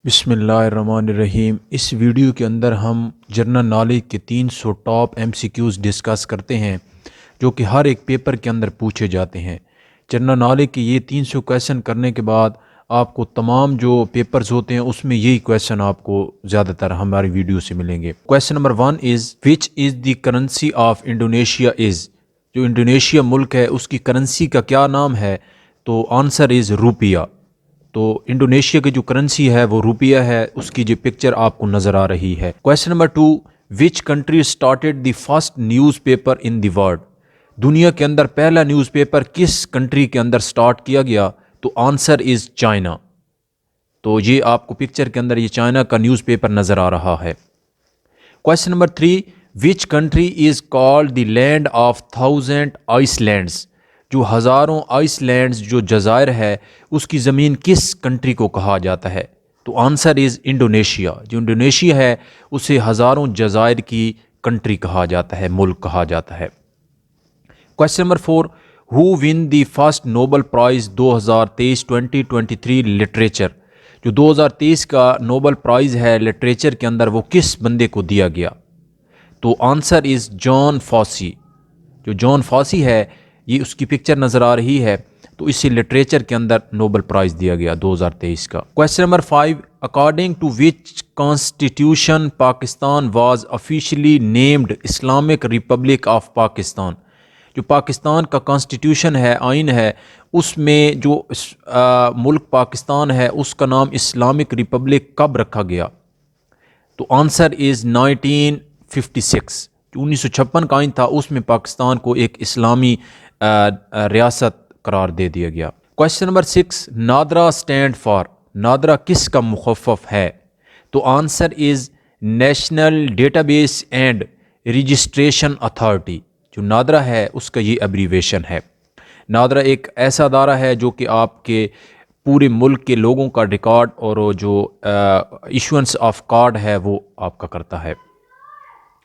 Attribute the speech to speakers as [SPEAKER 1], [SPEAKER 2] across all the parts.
[SPEAKER 1] बिस्मिल्लाहिर्रहमानिर्रहीम। इस वीडियो के अंदर हम जनरल नॉलेज के 300 टॉप एमसीक्यूज़ डिस्कस करते हैं जो कि हर एक पेपर के अंदर पूछे जाते हैं। जनरल नॉलेज के ये 300 क्वेश्चन करने के बाद आपको तमाम जो पेपर्स होते हैं उसमें यही क्वेश्चन आपको ज़्यादातर हमारी वीडियो से मिलेंगे। Question number 1 is which is the currency of Indonesia is. जो इंडोनेशिया मुल्क है उसकी करेंसी का क्या नाम है? तो आंसर इज़ रुपया। तो इंडोनेशिया की जो करेंसी है वो रुपया है, उसकी जो पिक्चर आपको नज़र आ रही है। Question number 2, which country started the first newspaper in the world. दुनिया के अंदर पहला न्यूज़पेपर किस कंट्री के अंदर स्टार्ट किया गया? तो आंसर इज़ चाइना। तो ये आपको पिक्चर के अंदर ये चाइना का न्यूज़पेपर नज़र आ रहा है। Question number 3, which country is called the land of thousand islands. जो हज़ारों आइसलैंड्स जो जज़ायर है उसकी ज़मीन किस कंट्री को कहा जाता है? तो आंसर इज़ इंडोनेशिया। जो इंडोनेशिया है उसे हज़ारों जज़ायर की कंट्री कहा जाता है, मुल्क कहा जाता है। Question number 4, who win the first Nobel prize 2023 literature. जो 2023 का नोबल प्राइज़ है लिटरेचर के अंदर वो किस बंदे को दिया गया? तो आंसर इज़ जॉन फॉसी। जो जॉन फॉसी है ये उसकी पिक्चर नज़र आ रही है, तो इसे लिटरेचर के अंदर नोबल प्राइज़ दिया गया 2023 का। Question number 5, according to which constitution Pakistan was officially named Islamic republic of Pakistan. जो पाकिस्तान का कॉन्स्टिट्यूशन है, आइन है, उसमें जो मुल्क पाकिस्तान है उसका नाम इस्लामिक रिपब्लिक कब रखा गया? तो आंसर इज़ 1956। 1956 का आइन था, उसमें पाकिस्तान को एक इस्लामी रियासत करार दे दिया गया। Question number 6, NADRA stand for. NADRA किस का मुखफ़फ़ है? तो answer is national database and registration authority. जो नादरा है उसका ये एब्रीवेशन है। नादरा एक ऐसा अदारा है जो कि आपके पूरे मुल्क के लोगों का रिकॉर्ड और जो इशुएंस ऑफ कार्ड है वो आपका करता है।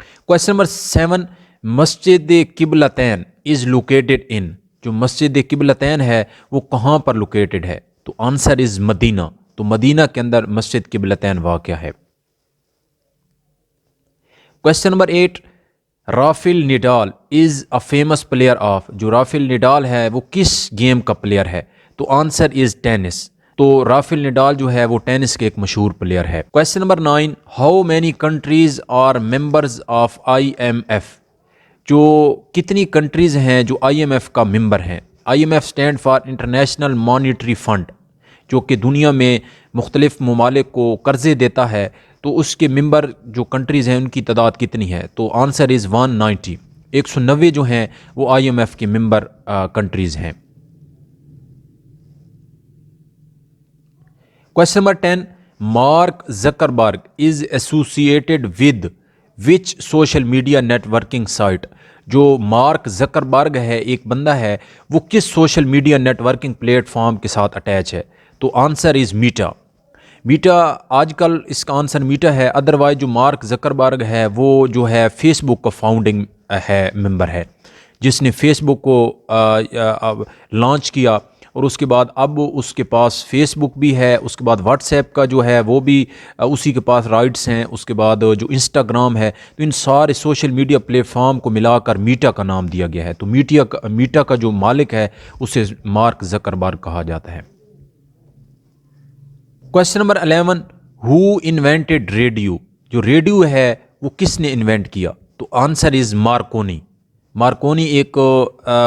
[SPEAKER 1] क्वेश्चन नंबर 7, मस्जिद किबलतैन इज़ लोकेटेड इन। जो मस्जिद किबलतैन है वो कहाँ पर लोकेटेड है? तो आंसर इज़ मदीना। तो मदीना के अंदर मस्जिद किबलतैन वाक़या है। Question number 8, Rafael Nadal is a famous player of. जो राफेल नडाल है वो किस गेम का प्लेयर है? तो आंसर इज़ टेनिस। तो राफेल नडाल जो है वो टेनिस के एक मशहूर प्लेयर है। Question number 9, how many countries are members of IMF। जो कितनी कंट्रीज़ हैं जो IMF का मेंबर हैं? IMF stand for international monetary fund, जो कि दुनिया में मुख्तलिफ ममालिक को कर्ज़े देता है। तो उसके मेंबर जो कंट्रीज़ हैं उनकी तादाद कितनी है? तो आंसर इज़ 190। 190 जो हैं वो IMF के मेंबर कंट्रीज़ हैं। Question number 10, mark Zuckerberg is associated with which social media networking site. जो मार्क जकरबर्ग है, एक बंदा है, वो किस सोशल मीडिया नेटवर्किंग प्लेटफॉर्म के साथ अटैच है? तो आंसर इज़ मीटा। मीटा आजकल इसका आंसर मीटा है। अदरवाइज जो मार्क जकरबर्ग है वो जो है फेसबुक का फाउंडिंग है, मेंबर है, जिसने फेसबुक को लॉन्च किया और उसके बाद अब उसके पास फेसबुक भी है, उसके बाद व्हाट्सएप का जो है वो भी उसी के पास राइट्स हैं, उसके बाद जो इंस्टाग्राम है। तो इन सारे सोशल मीडिया प्लेटफॉर्म को मिलाकर मीटा का नाम दिया गया है। तो मीटा का जो मालिक है उसे मार्क जकरबर्ग कहा जाता है। Question number 11, who invented radio. जो रेडियो है वो किसने इन्वेंट किया? तो आंसर इज़ मार्कोनी। मार्कोनी एक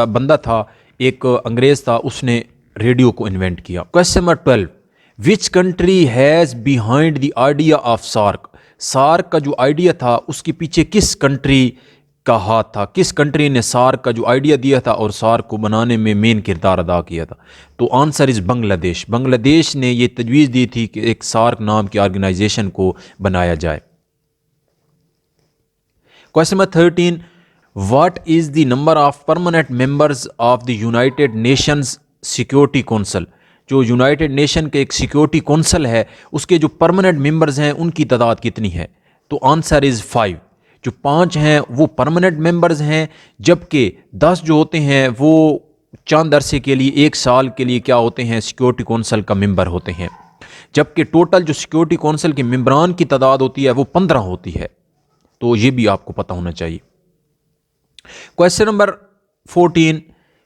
[SPEAKER 1] बंदा था, एक अंग्रेज़ था, उसने रेडियो को इन्वेंट किया। Question number 12, which country has behind the idea of SAARC. SAARC का जो आइडिया था उसके पीछे किस कंट्री का हाथ था? किस कंट्री ने सार्क का जो आइडिया दिया था और सार्क को बनाने में मेन किरदार अदा किया था? तो आंसर इज़ बांग्लादेश। बांग्लादेश ने ये तजवीज़ दी थी कि एक सार्क नाम की ऑर्गेनाइजेशन को बनाया जाए। Question number 13, what is the number of permanent members of the United Nations security council. जो यूनाइटेड नेशन के एक सिक्योरिटी काउंसिल है उसके जो परमानेंट मेंबर्स हैं उनकी तादाद कितनी है? तो आंसर इज़ 5। जो 5 हैं वो परमानेंट मेंबर्स हैं, जबकि 10 जो होते हैं वो चंद अरसे के लिए, 1 साल के लिए क्या होते हैं, सिक्योरिटी काउंसिल का मेंबर होते हैं। जबकि टोटल जो सिक्योरिटी काउंसिल के मेंबरान की तादाद होती है वो 15 होती है। तो ये भी आपको पता होना चाहिए। Question number 14,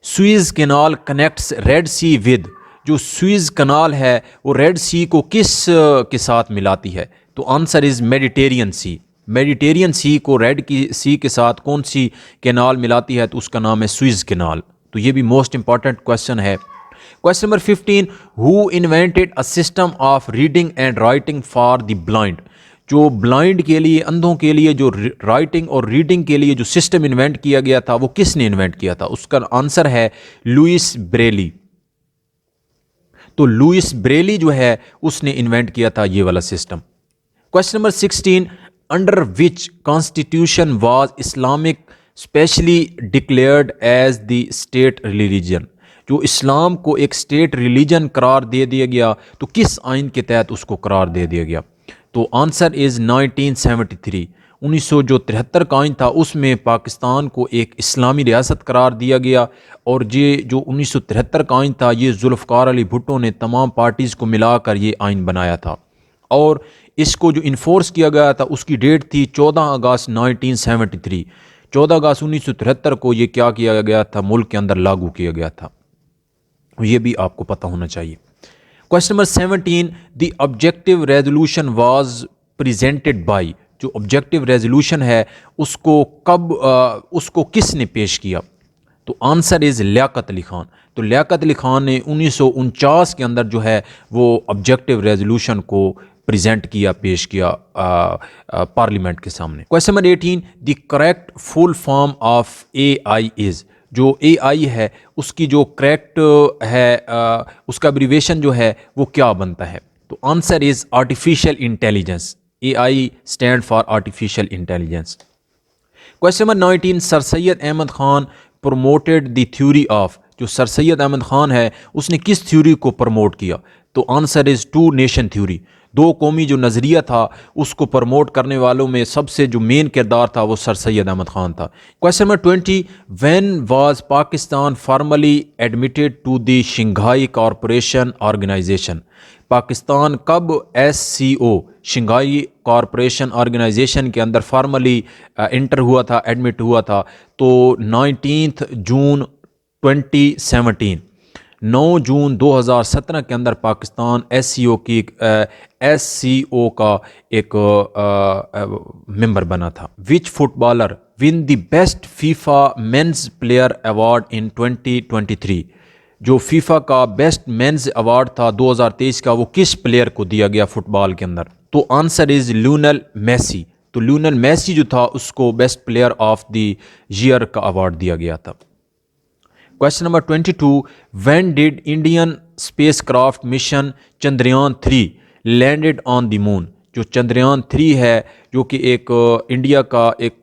[SPEAKER 1] Suez canal connects red sea with, जो सुएज कनाल है वो रेड सी को किस के साथ मिलाती है? तो answer is Mediterranean sea. Mediterranean sea को रेड की सी के साथ कौन सी कैनाल मिलाती है? तो उसका नाम है सुएज कैनाल। तो ये भी मोस्ट इंपॉर्टेंट क्वेश्चन है। Question number 15, who invented a system of reading and writing for the blind, जो ब्लाइंड के लिए, अंधों के लिए जो राइटिंग और रीडिंग के लिए जो सिस्टम इन्वेंट किया गया था वो किसने इन्वेंट किया था? उसका आंसर है लुइस ब्रेली। तो लुइस ब्रेली जो है उसने इन्वेंट किया था ये वाला system. Question number 16, under which constitution was Islamic specially declared as the state religion, जो इस्लाम को एक स्टेट रिलीजन करार दे दिया गया, तो किस आइन के तहत उसको करार दे दिया गया? तो आंसर इज़ 1973। 1973 का आइन था, उसमें पाकिस्तान को एक इस्लामी रियासत करार दिया गया। और ये जो 1973 का आइन था ये जुल्फ़कार अली भुट्टो ने तमाम पार्टीज़ को मिलाकर ये आइन बनाया था। और इसको जो इन्फोर्स किया गया था उसकी डेट थी 14 अगस्त 1973। 14 अगस्त 1973 को ये क्या किया गया था? मुल्क के अंदर लागू किया गया था। ये भी आपको पता होना चाहिए। Question number 17, the objective resolution was presented by, जो ऑब्जेक्टिव रेजोल्यूशन है उसको कब उसको किसने पेश किया? तो आंसर इज़ लियाकत अली खान। तो लियाकत अली खान ने 1949 के अंदर जो है वो ऑब्जेक्टिव रेजोल्यूशन को प्रेजेंट किया, पेश किया पार्लियामेंट के सामने। Question number 18, the correct full form of AI is, जो AI है उसकी जो करेक्ट है उसका एब्रीविएशन जो है वो क्या बनता है? तो answer is artificial intelligence. AI stand for artificial intelligence. Question number 19, Sir Syed Ahmad Khan promoted the theory of, जो सर सैयद अहमद खान है उसने किस थ्योरी को प्रमोट किया? तो answer is two nation theory. दो कौमी जो नज़रिया था उसको प्रमोट करने वालों में सबसे जो मेन किरदार था वो सर सैयद अहमद खान था। Question number 20, when was Pakistan formally admitted to the Shanghai corporation organisation, Pakistan कब SCO शंघाई कॉरपोरेशन ऑर्गेनाइजेशन के अंदर फॉर्मली इंटर हुआ था, एडमिट हुआ था? तो 19 जून 2017, 9 जून 2017 के अंदर पाकिस्तान SCO का एक मेंबर बना था। Which footballer win the best FIFA men's player award in 2023, जो फीफा का बेस्ट मेंस अवार्ड था 2023 का वो किस प्लेयर को दिया गया फुटबॉल के अंदर? तो आंसर इज़ लियोनेल मेसी। तो लियोनेल मेसी जो था उसको best player of the year का अवार्ड दिया गया था। Question number 22, when did Indian spacecraft mission Chandrayaan 3 landed on the moon, जो चंद्रयान 3 है जो कि एक इंडिया का एक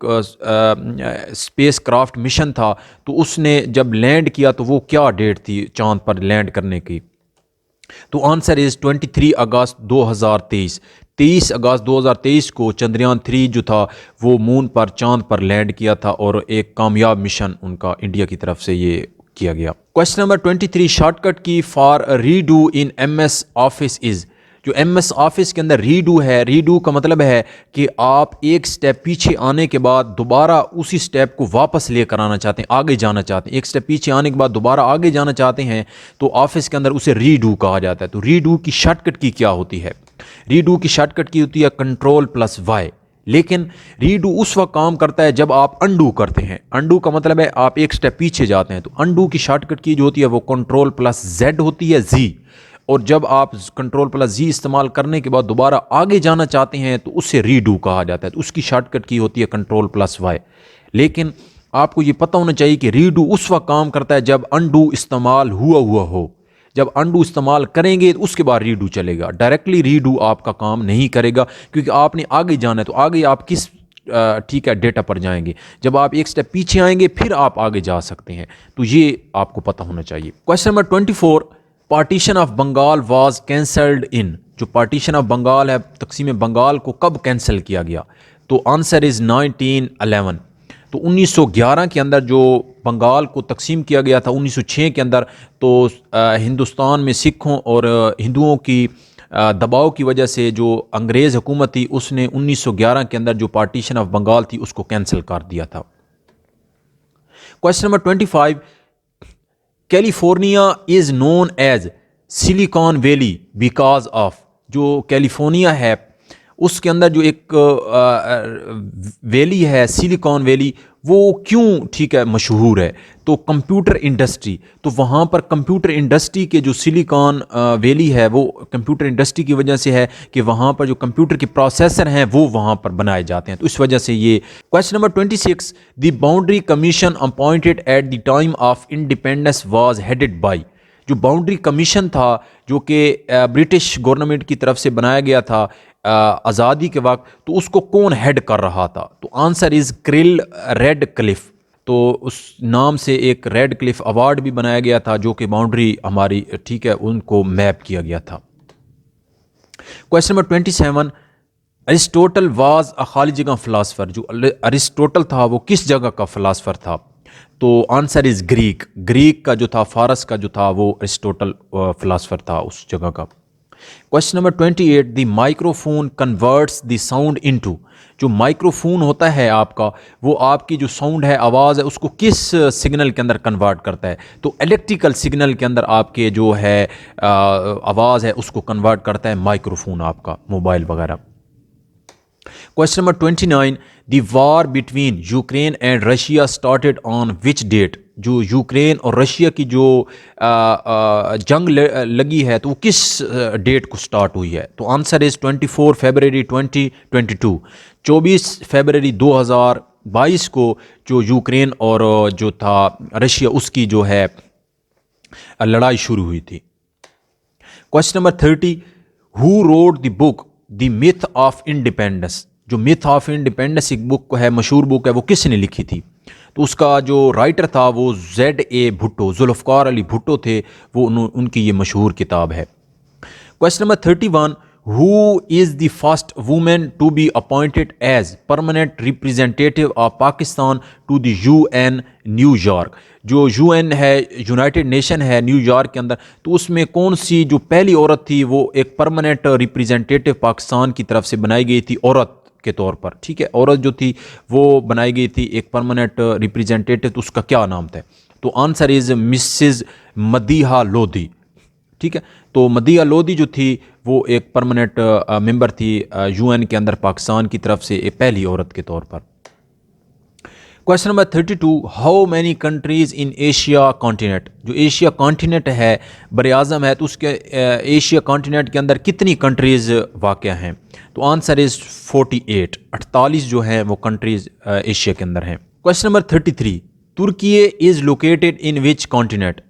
[SPEAKER 1] स्पेस क्राफ्ट मिशन था, तो उसने जब लैंड किया तो वो क्या डेट थी चांद पर लैंड करने की? तो आंसर इज़ 23 अगस्त 2023। 23 अगस्त 2023 को चंद्रयान 3 जो था वो मून पर, चांद पर लैंड किया था और एक कामयाब मिशन उनका इंडिया की तरफ से ये किया गया। क्वेश्चन नंबर 23, शॉर्टकट की for redo in MS office is, जो MS ऑफिस के अंदर रीडू है, रीडू का मतलब है कि आप एक स्टेप पीछे आने के बाद दोबारा उसी स्टेप को वापस लेकर आना चाहते हैं, आगे जाना चाहते हैं। एक स्टेप पीछे आने के बाद दोबारा आगे जाना चाहते हैं तो ऑफिस के अंदर उसे रीडू कहा जाता है। तो रीडू की शॉर्टकट की क्या होती है? रीडू की शॉर्टकट की होती है Ctrl+Y। लेकिन रीडू उस वक्त काम करता है जब आप अंडू करते हैं। अंडू का मतलब है आप एक स्टेप पीछे जाते हैं, तो अंडू की शॉर्टकट की जो होती है वो Ctrl+Z होती है, Z। और जब आप Ctrl+Z इस्तेमाल करने के बाद दोबारा आगे जाना चाहते हैं तो उससे रीडू कहा जाता है, तो उसकी शॉर्टकट की होती है Ctrl+Y। लेकिन आपको ये पता होना चाहिए कि रीडू उस वक्त काम करता है जब अंडू इस्तेमाल हुआ हो। जब अंडू इस्तेमाल करेंगे तो उसके बाद रीडू चलेगा। डायरेक्टली रीडू आपका काम नहीं करेगा क्योंकि आपने आगे जाना है, तो आगे आप किस ठीक है डेटा पर जाएंगे। जब आप एक स्टेप पीछे आएंगे फिर आप आगे जा सकते हैं, तो ये आपको पता होना चाहिए। Question number 24, partition of Bengal was cancelled in, जो पार्टीशन ऑफ बंगाल है, तकसीम बंगाल को कब कैंसिल किया गया? तो आंसर इज़ 1911। तो 1911 के अंदर जो बंगाल को तकसीम किया गया था 1906 के अंदर, तो हिंदुस्तान में सिखों और हिंदुओं की दबाव की वजह से जो अंग्रेज़ हुकूमत थी उसने 1911 के अंदर जो पार्टीशन ऑफ बंगाल थी उसको कैंसिल कर दिया था। Question number 25, California is known as Silicon Valley because of, जो कैलिफोर्निया है उसके अंदर जो एक वैली है सिलिकॉन वैली, वो क्यों ठीक है मशहूर है? तो कंप्यूटर इंडस्ट्री, तो वहाँ पर कंप्यूटर इंडस्ट्री के जो सिलिकॉन वैली है वो कंप्यूटर इंडस्ट्री की वजह से है कि वहाँ पर जो कंप्यूटर के प्रोसेसर हैं वो वहाँ पर बनाए जाते हैं, तो इस वजह से ये। Question number 26, the boundary commission appointed eight the time of independence was headed by, जो बाउंड्री कमीशन था जो कि ब्रिटिश गवर्नमेंट की तरफ से बनाया गया था आज़ादी के वक्त, तो उसको कौन हेड कर रहा था? तो answer is krill red Cliff. तो उस नाम से एक रेड क्लिफ अवार्ड भी बनाया गया था जो कि बाउंड्री हमारी ठीक है उनको मैप किया गया था। Question number 27, Aristotle was a खाली जगह फ़िलासफ़र, जो अरिस्टोटल था वो किस जगह का फ़िलासफ़र था? तो आंसर इज़ ग्रीक, ग्रीक का जो था फारस का जो था वो अरिस्टोटल फ़िलासफ़र था उस जगह का। Question number 28, the microphone converts the sound into, जो माइक्रोफोन होता है आपका वो आपकी जो साउंड है आवाज़ है उसको किस सिग्नल के अंदर कन्वर्ट करता है? तो इलेक्ट्रिकल सिग्नल के अंदर आपके जो है आवाज़ है उसको कन्वर्ट करता है माइक्रोफोन आपका मोबाइल वगैरह। Question number 29, the war between Ukraine and Russia started on which date, जो यूक्रेन और रशिया की जो जंग लगी है तो वो किस डेट को स्टार्ट हुई है? तो आंसर इज़ 24 फरवरी 2022, 24 फरवरी 2022 को जो यूक्रेन और जो था रशिया उसकी जो है लड़ाई शुरू हुई थी। Question number 30, who wrote the book the myth of independence, जो मिथ ऑफ इंडिपेंडेंस एक बुक है मशहूर बुक है वो किसने लिखी थी? तो उसका जो राइटर था वो Z.A. भुट्टो, जुल्फ़कार अली भुट्टो थे, वो उनकी ये मशहूर किताब है। Question number 31, who is the first women to be appointed as permanent representative of Pakistan to the UN New York, जो UN है यूनाइटेड नेशन है न्यूयॉर्क के अंदर, तो उसमें कौन सी जो पहली औरत थी वो एक परमानेंट रिप्रेजेंटेटिव पाकिस्तान की तरफ से बनाई गई थी औरत के तौर पर, ठीक है, औरत जो थी वो बनाई गई थी एक परमानेंट रिप्रेजेंटेटिव, तो उसका क्या नाम था? तो answer is Mrs Madiha Lodhi, ठीक है। तो मदीहा लोधी जो थी वो एक परमानेंट मेंबर थी UN के अंदर पाकिस्तान की तरफ से एक पहली औरत के तौर पर। Question number 32, how many countries in Asia continent, जो एशिया कॉन्टिनेंट है बर आज़म है तो उसके एशिया कॉन्टिनेंट के अंदर कितनी कंट्रीज़ वाक़या हैं? तो आंसर इज़ 48, 48 जो हैं वो कंट्रीज़ एशिया के अंदर हैं। Question number 33, Turkey is located in which continent,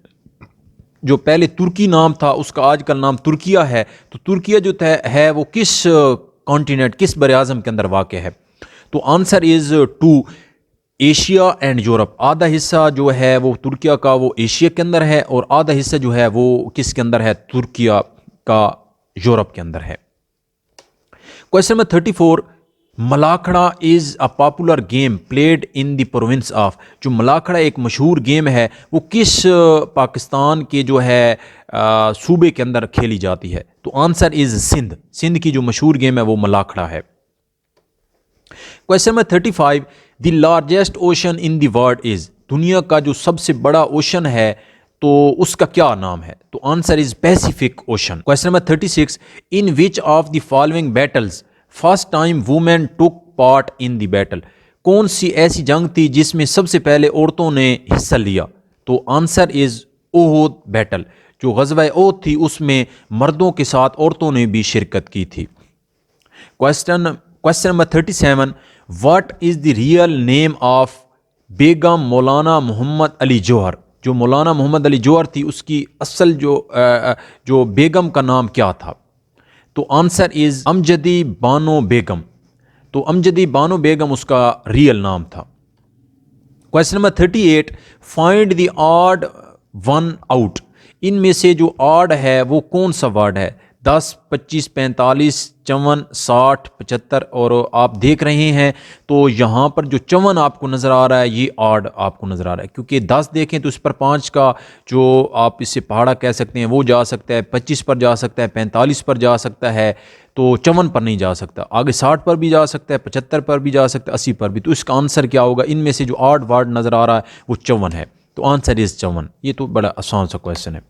[SPEAKER 1] जो पहले तुर्की नाम था उसका आजकल नाम तुर्किया है, तो तुर्किया जो है वो किस कॉन्टिनेंट किस बर आज़म के अंदर वाक़या है? तो answer is 2, Asia and Europe, आधा हिस्सा जो है वो तुर्किया का वो एशिया के अंदर है और आधा हिस्सा जो है वो किसके अंदर है? तुर्किया का यूरोप के अंदर है। Question number 34, Malakhra is a popular game played in the province of, जो मलाखड़ा एक मशहूर गेम है वो किस पाकिस्तान के जो है सूबे के अंदर खेली जाती है? तो आंसर इज़ सिंध, सिंध की जो मशहूर गेम है वो मलाखड़ा है। Question number 35, the largest ocean in the world is, दुनिया का जो सबसे बड़ा ओशन है तो उसका क्या नाम है? तो answer is Pacific ocean. Question number 36, in which of the following battles first time women took part in the battle, कौन सी ऐसी जंग थी जिसमें सबसे पहले औरतों ने हिस्सा लिया? तो आंसर इज ओहद बैटल, जो ग़ज़वा ओहद थी उसमें मर्दों के साथ औरतों ने भी शिरकत की थी। Question number 37, what is the real name of Begum Maulana Mohammad Ali जौहर, जो मौलाना मोहम्मद अली जौहर थी उसकी असल जो बेगम का नाम क्या था? तो आंसर इज़ अमजदी बानो बेगम, तो अमजदी बानो बेगम उसका रियल नाम था। Question number 38, find the odd one out, इनमें से जो ऑड है वो कौन सा वर्ड है? 10, 25, 45, 54, 60, 75 और आप देख रहे हैं तो यहाँ पर जो 54 आपको नज़र आ रहा है ये ऑड आपको नज़र आ रहा है, क्योंकि 10 देखें तो इस पर 5 का जो आप इससे पहाड़ा कह सकते हैं वो जा सकता है, 25 पर जा सकता है, 45 पर जा सकता है, तो 54 पर नहीं जा सकता। आगे 60 पर भी जा सकता है, 75 पर भी जा सकता है, 80 पर भी। तो इसका आंसर क्या होगा? इनमें से जो ऑड वर्ड नज़र आ रहा है वो 54 है, तो आंसर इज़ 54। ये तो बड़ा आसान सा क्वेश्चन है।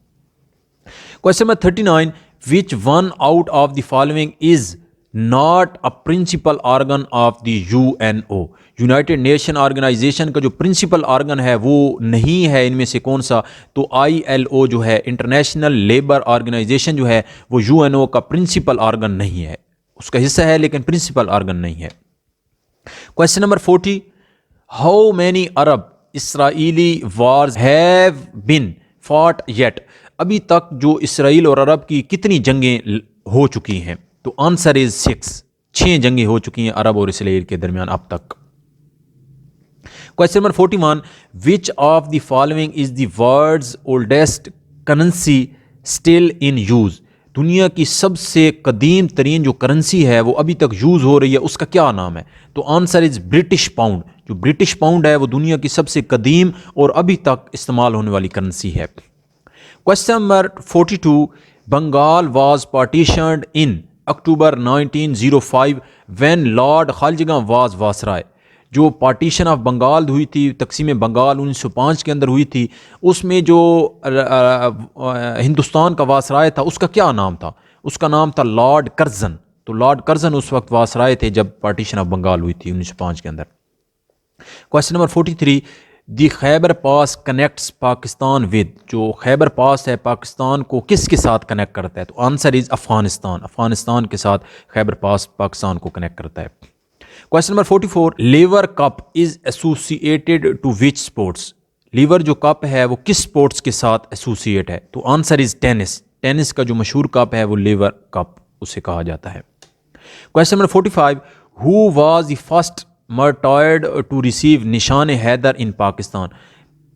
[SPEAKER 1] Question number 39, which one out of the following is not a principal organ of the UNO? United Nation Organisation का जो प्रिंसिपल ऑर्गन है वो नहीं है इनमें से कौन सा? तो आईएलओ जो है, इंटरनेशनल लेबर ऑर्गेनाइजेशन जो है, वो यूएनओ का प्रिंसिपल ऑर्गन नहीं है, उसका हिस्सा है लेकिन प्रिंसिपल ऑर्गन नहीं है। Question number 40, how many Arab Israeli wars have been fought yet? अभी तक जो इसराइल और अरब की कितनी जंगें हो चुकी हैं? तो आंसर इज 6 जंगें हो चुकी हैं अरब और इसराइल के दरमियान अब तक। Question number 41, which of the following is the world's oldest currency still in use? दुनिया की सबसे कदीम तरीन जो करेंसी है वो अभी तक यूज हो रही है, उसका क्या नाम है? तो आंसर इज ब्रिटिश पाउंड। जो ब्रिटिश पाउंड है वो दुनिया की सबसे कदीम और अभी तक इस्तेमाल होने वाली करेंसी है। Question number 42, Bengal was partitioned in October 1905 when lord Khalid was viceroy? जो पार्टीशन ऑफ बंगाल हुई थी, तकसीम बंगाल 1905 के अंदर हुई थी, उसमें जो हिंदुस्तान का वासराय था उसका क्या नाम था? उसका नाम था लॉर्ड कर्जन। तो लॉर्ड कर्जन उस वक्त वासराय थे जब पार्टीशन ऑफ बंगाल हुई थी 1905 के अंदर। Question number 43, the Khyber pass connects Pakistan with? जो खैबर पास है पाकिस्तान को किसके साथ कनेक्ट करता है? तो आंसर इज अफगानिस्तान। अफगानिस्तान के साथ खैबर पास पाकिस्तान को कनेक्ट करता है। Question number 44, Laver cup is associated to which sports? Laver जो कप है वो किस स्पोर्ट्स के साथ एसोसिएट है? तो आंसर इज टेनिस। टेनिस का जो मशहूर कप है वो लीवर कप उसे कहा जाता है। Question number 45, who was the first martyred to receive Nishan Haider इन पाकिस्तान?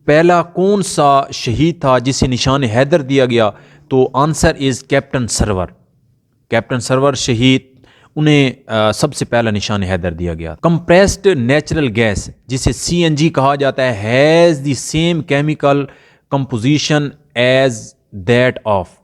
[SPEAKER 1] पहला कौन सा शहीद था जिसे निशान हैदर दिया गया? तो answer is captain Sarwar. Captain Sarwar शहीद, उन्हें सबसे पहला निशान हैदर दिया गया। कंप्रेस्ड नेचुरल गैस जिसे सीएनजी कहा जाता है, has the same chemical composition as that of?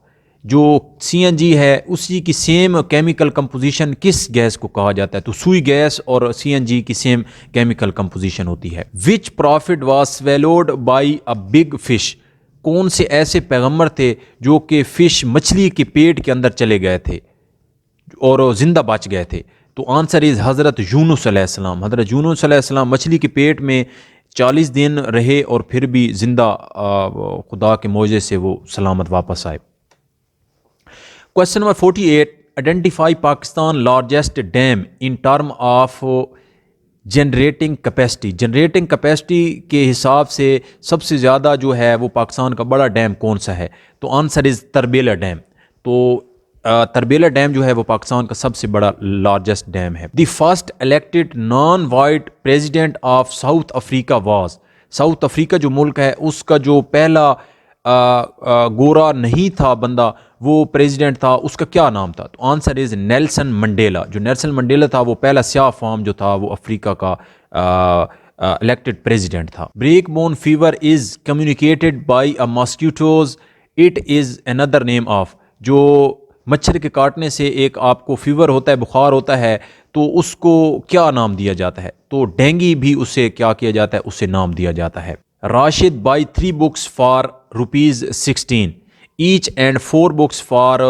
[SPEAKER 1] जो सीएनजी है उसी की सेम केमिकल कंपोजिशन किस गैस को कहा जाता है? तो सुई गैस और सीएनजी की सेम केमिकल कंपोजिशन होती है। Which prophet was swallowed by a big fish? कौन से ऐसे पैगंबर थे जो कि फिश मछली के पेट के अंदर चले गए थे और जिंदा बच गए थे? तो आंसर इज हज़रत यूनुस अलैहिस्सलाम। हज़रत यूनुस अलैहिस्सलाम मछली के पेट में 40 दिन रहे और फिर भी जिंदा खुदा के मौजे से वो सलामत वापस आए। Question number 48, identify Pakistan largest dam in term of generating capacity? Generating capacity के हिसाब से सबसे ज़्यादा जो है वो पाकिस्तान का बड़ा डैम कौन सा है? तो आंसर इज़ तरबेला डैम। तो तरबेला डैम जो है वो पाकिस्तान का सबसे बड़ा लार्जेस्ट डैम है। The first elected non white president of south Africa was? South Africa जो मुल्क है उसका जो पहला गोरा नहीं था बंदा वो प्रेसिडेंट था, उसका क्या नाम था? तो आंसर इज नेल्सन मंडेला। जो नेल्सन मंडेला था वो पहला स्याह फार्म जो था वो अफ्रीका का इलेक्टेड प्रेसिडेंट था। Break bone fever is communicated by a mosquitoes, it is another name of? जो मच्छर के काटने से एक आपको फीवर होता है, बुखार होता है, तो उसको क्या नाम दिया जाता है? तो डेंगी भी उससे क्या किया जाता है? उससे नाम दिया जाता है। Rashid by 3 books for ₹16 each and 4 books for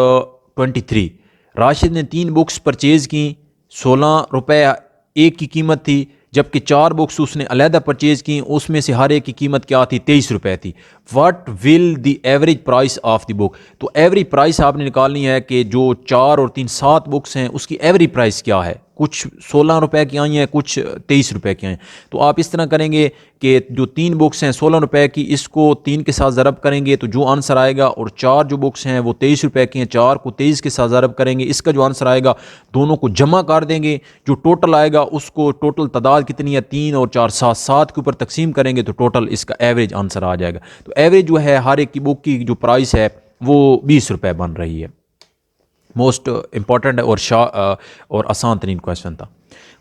[SPEAKER 1] 23। Rashid ने 3 बुक्स परचेज़ की, 16 रुपये एक की कीमत थी, जबकि 4 बुक्स उसने अलहदा परचेज़ की, उसमें से हर एक की कीमत क्या थी? 23 रुपये थी। What will the average price of the book? तो एवरेज प्राइस आपने निकालनी है कि जो 4 और 3 7 बुक्स हैं उसकी एवरेज प्राइस क्या है। कुछ 16 रुपये की आई हैं, कुछ 23 रुपये की आई हैं। तो आप इस तरह करेंगे कि जो 3 बुक्स हैं 16 रुपये की, इसको 3 के साथ ज़रब करेंगे तो जो आंसर आएगा, और 4 जो बुक्स हैं वो 23 रुपये की हैं, 4 को 23 के साथ ज़रब करेंगे, इसका जो आंसर आएगा दोनों को जमा कर देंगे, जो टोटल आएगा उसको टोटल तादाद कितनी है 3 और 4 7 के ऊपर तकसीम करेंगे तो टोटल इसका एवरेज आंसर आ जाएगा। तो एवरेज जो है हर एक की बुक की जो प्राइस है वो 20 रुपये बन रही है। मोस्ट इंपॉर्टेंट और आसान तरीन क्वेश्चन था।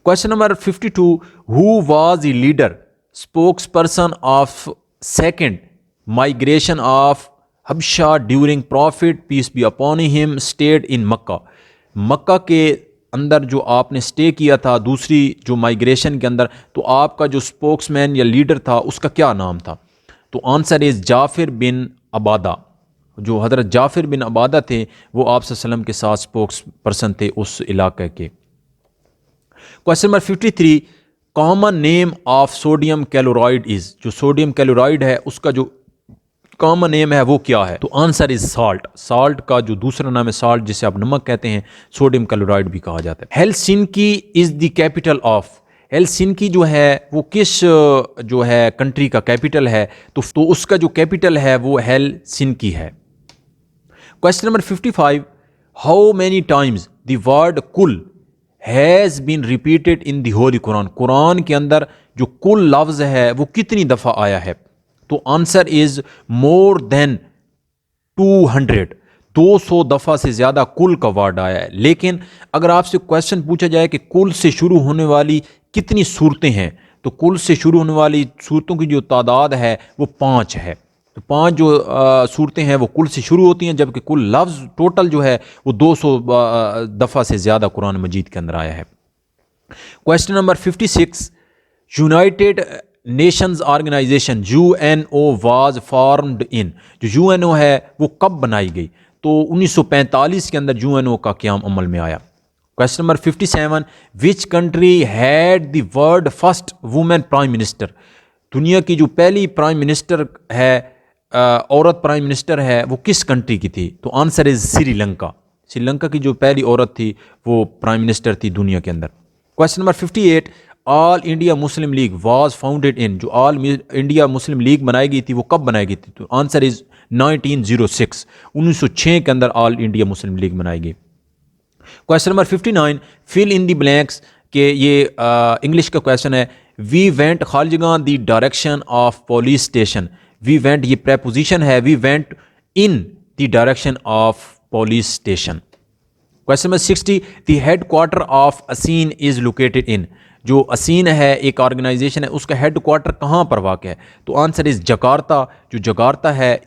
[SPEAKER 1] Question number 52, who was the leader spokesperson of second migration of Habsha during prophet peace be upon him stayed in Makkah. Makkah के अंदर जो आपने स्टे किया था दूसरी जो माइग्रेशन के अंदर, तो आपका जो स्पोक्समैन या लीडर था उसका क्या नाम था? तो आंसर इज़ जाफिर बिन अबादा। जो हज़रत जाफिर बिन अबादा थे वो आप सल्लम के साथ स्पोक्स पर्सन थे उस इलाके के। Question number 53, common name of sodium chloride is. जो सोडियम कैलोराइड है उसका जो कॉमन नेम है वो क्या है? तो आंसर इज साल्ट। साल्ट का जो दूसरा नाम है साल्ट, जिसे आप नमक कहते हैं, सोडियम क्लोराइड भी कहा जाता है। Helsinki is the capital of. Helsinki जो है वो किस जो है कंट्री का कैपिटल है? तो उसका जो कैपिटल है वो हेलसिंकी है। Question number 55, how many times the word Qul has been repeated in the holy Quran. Quran के अंदर जो कुल लफ्ज़ है वो कितनी दफ़ा आया है? तो आंसर इज मोर देन 200। 200 दफ़ा से ज़्यादा कुल का वर्ड आया है। लेकिन अगर आपसे क्वेश्चन पूछा जाए कि कुल से शुरू होने वाली कितनी सूरतें हैं, तो कुल से शुरू होने वाली सूरतों की जो तादाद है वो 5 है। तो 5 जो सूरतें हैं वो कुल से शुरू होती हैं, जबकि कुल लफ्ज़ टोटल जो है वो 200 दफ़ा से ज़्यादा कुरान मजीद के अंदर आया है। Question number 56, United Nations Organisation UNO was formed in. जो UNO है वो कब बनाई गई? तो 1945 के अंदर UNO का क़याम अमल में आया। Question number 57, which country had the world first women prime minister. दुनिया की जो पहली प्राइम मिनिस्टर है, औरत प्राइम मिनिस्टर है, वो किस कंट्री की थी? तो आंसर इज श्रीलंका। श्रीलंका की जो पहली औरत थी वो प्राइम मिनिस्टर थी दुनिया के अंदर। Question number 58, all India Muslim league was founded in. जो ऑल इंडिया मुस्लिम लीग बनाई गई थी वो कब बनाई गई थी? तो आंसर इज 1906। 1906 के अंदर ऑल इंडिया मुस्लिम लीग बनाई गई। Question number 59, fill in the blanks के ये इंग्लिश का क्वेश्चन है। वी वेंट खालिजगां the direction of police station. We went ये प्रेपोजिशन है, we went in the direction of police station. Question number 60, the headquarter of ASEAN is located in. जो ASEAN है एक organisation है, उसका head quarter कहाँ पर वाक़ है? तो आंसर इज जकार्ता। जो जकार्ता है,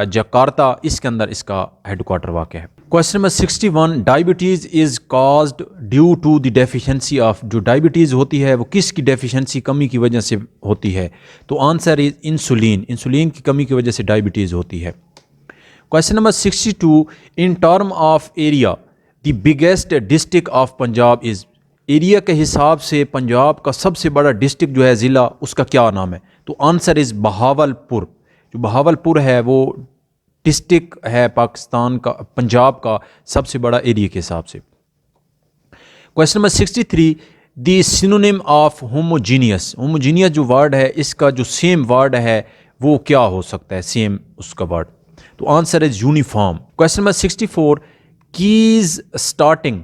[SPEAKER 1] जकार्ता इसके अंदर इसका हेड क्वार्टर वाक़ है। Question number 61, diabetes is caused due to the deficiency of. जो डायबिटीज़ होती है वो किसकी डेफिशिएंसी, कमी की वजह से होती है? तो आंसर इज इंसुलिन। इंसुलिन की कमी की वजह से डायबिटीज़ होती है। Question number 62, in term of area the biggest district of Punjab is. Area के हिसाब से पंजाब का सबसे बड़ा डिस्ट्रिक्ट जो है, ज़िला, उसका क्या नाम है? तो आंसर इज़ बहावलपुर। जो बहावलपुर है वो डिस्ट्रिक्ट है पाकिस्तान का, पंजाब का सबसे बड़ा एरिया के हिसाब से। Question number 63, the synonym of homogeneous. Homogeneous जो वर्ड है इसका जो सेम वर्ड है वो क्या हो सकता है, सेम उसका वर्ड? तो answer is uniform. Question number 64, keys starting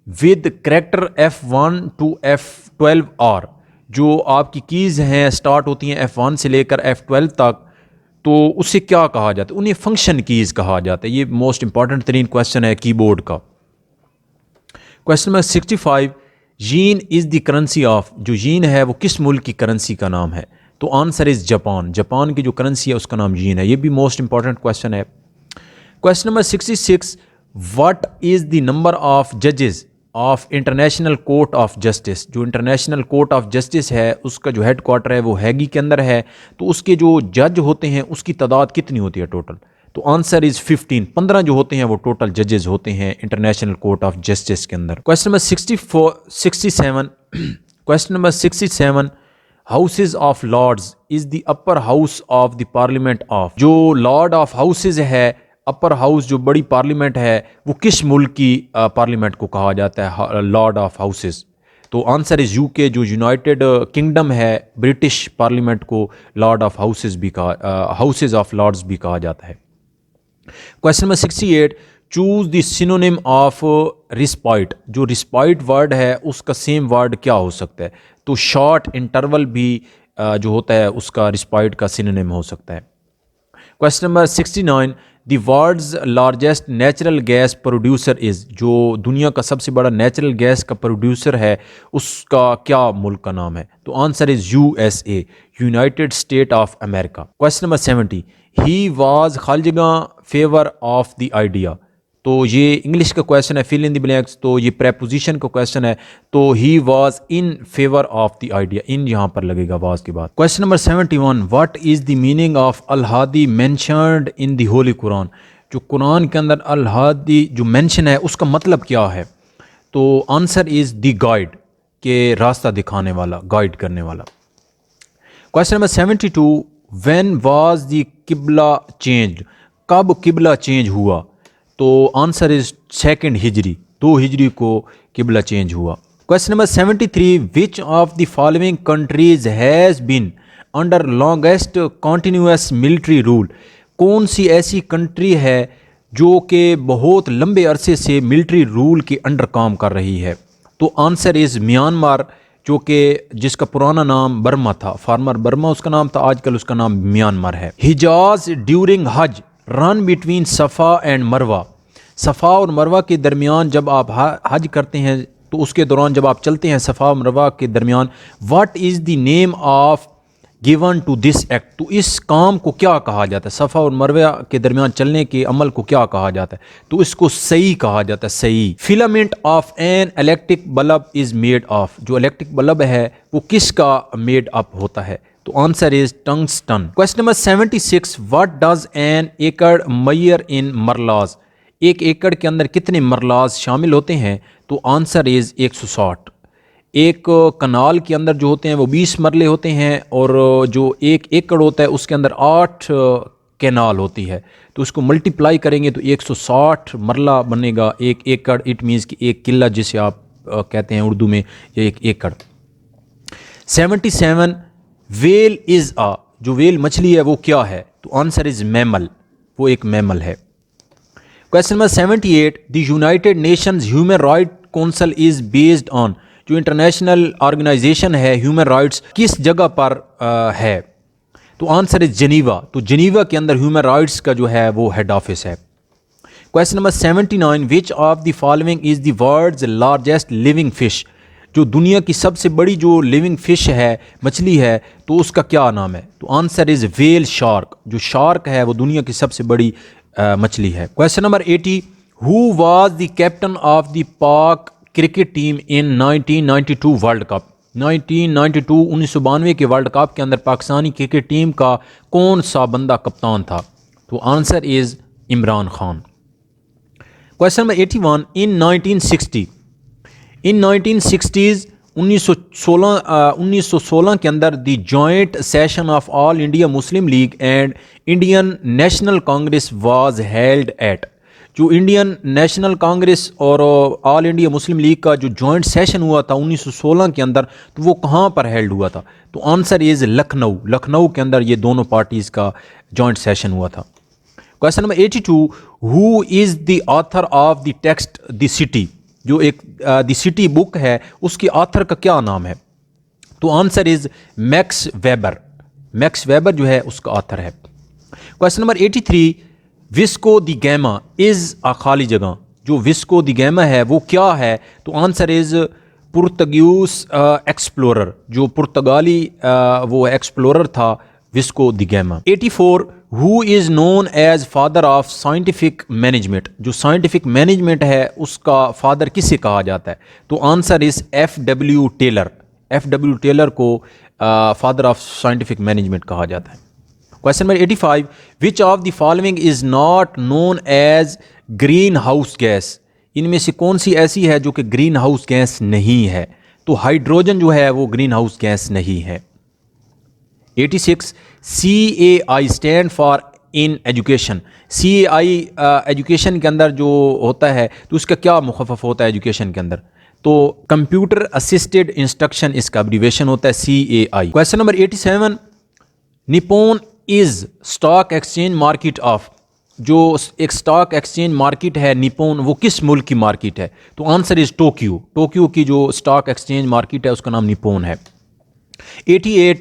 [SPEAKER 1] with character F1 to F12 are. जो आपकी कीज़ हैं स्टार्ट होती हैं F1 से लेकर F12 तक, तो उससे क्या कहा जाता है? उन्हें फंक्शन कीज़ कहा जाता है। ये मोस्ट इंपॉर्टेंट तरीन क्वेश्चन है कीबोर्ड का। क्वेश्चन नंबर 65, यीन इज़ द करेंसी ऑफ। जो यीन है वो किस मुल्क की करेंसी का नाम है? तो आंसर इज़ जापान। जापान की जो करेंसी है उसका नाम यीन है। ये भी मोस्ट इंपॉर्टेंट क्वेश्चन है। Question number 66, what is the number of जजेस of international court of justice. जो इंटरनेशनल कोर्ट ऑफ जस्टिस है उसका जो हेड क्वार्टर है वो हैगी के अंदर है, तो उसके जो जज होते हैं उसकी तादाद कितनी होती है टोटल? तो आंसर इज़ 15। 15 जो होते हैं वो टोटल जजेस होते हैं इंटरनेशनल कोर्ट ऑफ जस्टिस के अंदर। Question number 67 question number 67, houses of lords is the upper house of the parliament of. जो लॉर्ड ऑफ हाउसेज है, अपर हाउस जो बड़ी पार्लियामेंट है, वो किस मुल्क की पार्लियामेंट को कहा जाता है लॉर्ड ऑफ हाउसेस? तो आंसर इज़ यूके। जो यूनाइटेड किंगडम है, ब्रिटिश पार्लियामेंट को लॉर्ड ऑफ हाउसेस भी कहा, हाउसेज ऑफ लॉर्ड्स भी कहा जाता है। Question number 68, choose the synonym of respite. जो रिस्पाइट वर्ड है उसका सेम वर्ड क्या हो सकता है? तो शॉर्ट इंटरवल भी जो होता है उसका रिस्पाइट का सिनोनिम हो सकता है। Question number 69, the world's largest natural gas producer is, जो दुनिया का सबसे बड़ा नेचुरल गैस का प्रोड्यूसर है उसका क्या मुल्क का नाम है? तो answer is USA, United state of America. Question number 70, he was खाली जगह फेवर ऑफ द आइडिया, तो ये इंग्लिश का क्वेश्चन है, फिल इन द ब्लैंक्स, तो ये प्रेपोजिशन का क्वेश्चन है, तो he was in favour of the idea, in यहाँ पर लगेगा वाज के बाद। Question number 71, what is the meaning of Al Hadi mentioned in the holy Quran, जो कुरान के अंदर अल हादी जो मेंशन है उसका मतलब क्या है? तो आंसर इज़ द गाइड, के रास्ता दिखाने वाला, गाइड करने वाला। Question number 72, when was the किबला चेंज, कब किबला चेंज हुआ? तो आंसर इज 2 हिजरी, 2 हिजरी को किबला चेंज हुआ। Question number 73, which of the following countries has been under longest continuous military rule, कौन सी ऐसी कंट्री है जो कि बहुत लंबे अरसे से मिलिट्री रूल के अंडर काम कर रही है? तो आंसर इज़ म्यांमार, जो कि जिसका पुराना नाम बर्मा था, फार्मर बर्मा उसका नाम था, आजकल उसका नाम म्यांमार है। हिजाज ड्यूरिंग हज रन बिटवीन सफ़ा एंड मरवा, सफ़ा और मरवा के दरमियान जब आप हज करते हैं तो उसके दौरान जब आप चलते हैं सफ़ा और मरवा के दरमियान, what is the name of given to this act, तो इस काम को क्या कहा जाता है? सफ़ा और मरवा के दरमियान चलने के अमल को क्या कहा जाता है? तो इसको सही कहा जाता है, सही। Filament of an electric bulb is made of, जो इलेक्ट्रिक बल्ब है वो किसका मेड अप होता है? तो answer is tungsten. Question number 76, what does N एकड़ मयर इन मरलाज, एक एकड़ के अंदर कितने मरलाज शामिल होते हैं? तो आंसर इज 160। एक कनाल के अंदर जो होते हैं वो 20 मरले होते हैं, और जो 1 एकड़ होता है उसके अंदर 8 कैनाल होती है, तो उसको मल्टीप्लाई करेंगे तो 160 मरला बनेगा एक एकड़। इट मीन्स कि एक किला जिसे आप कहते हैं उर्दू में, ये एक एकड़। 77, वेल इज़ आ, जो वेल मछली है वो क्या है? तो आंसर इज मैमल, वो एक मैमल है। Question number 78, the United Nations human right council is based on, जो इंटरनेशनल ऑर्गेनाइजेशन है ह्यूमन राइट्स किस जगह पर है? तो आंसर इज जेनीवा, तो जेनीवा के अंदर ह्यूमन राइट्स का जो है वो हेड ऑफिस है। Question number 79, which of the following is the world's largest living fish, जो दुनिया की सबसे बड़ी जो लिविंग फिश है, मछली है, तो उसका क्या नाम है? तो आंसर इज वेल शार्क, जो शार्क है वो दुनिया की सबसे बड़ी मछली है। Question number 80, who was the captain of the पाक क्रिकेट टीम इन 1992 वर्ल्ड कप, 1992 के वर्ल्ड कप के अंदर पाकिस्तानी क्रिकेट टीम का कौन सा बंदा कप्तान था? तो answer is Imran Khan. Question number 81, in 1960, in 1960s 1916 के अंदर the joint session of all India Muslim league and Indian national Congress was held at, जो इंडियन नेशनल कांग्रेस और ऑल इंडिया मुस्लिम लीग का जो जॉइंट सेशन हुआ था 1916 के अंदर, तो वो कहाँ पर हेल्ड हुआ था? तो आंसर इज़ लखनऊ, लखनऊ के अंदर ये दोनों पार्टीज़ का जॉइंट सेशन हुआ था। Question number 82, who is the author of the text the city, जो एक द सिटी बुक है उसके ऑथर का क्या नाम है? तो answer is Max Weber, Max Weber जो है उसका ऑथर है। Question number 83, Vasco da Gama is a खाली जगह, जो विस्को द गैमा है वो क्या है? तो आंसर इज पुर्तगीज एक्सप्लोरर, जो पुर्तगाली वो एक्सप्लोरर था Vasco da Gama. 84, who is known as father of scientific management, जो साइंटिफिक मैनेजमेंट है उसका फादर किसे कहा जाता है? तो answer is FW Taylor, FW Taylor को फादर ऑफ साइंटिफिक मैनेजमेंट कहा जाता है। Question number 85, which of the following is not known as greenhouse gas, इनमें से कौन सी ऐसी है जो कि ग्रीन हाउस गैस नहीं है? तो हाइड्रोजन जो है वो ग्रीन हाउस गैस नहीं है। 86, CAI stand for in education, CAI education के अंदर जो होता है तो उसका क्या मुखफ़फ़ होता है एजुकेशन के अंदर? तो कंप्यूटर असिस्टेड इंस्ट्रक्शन इसका एब्रीविएशन होता है CAI। Question number 87, Nippon is stock exchange market of, जो एक स्टॉक एक्सचेंज मार्केट है निप्पॉन, वो किस मुल्क की मार्केट है? तो आंसर इज टोक्यो, टोक्यो की जो स्टॉक एक्सचेंज मार्केट है उसका नाम निप्पॉन है। 88,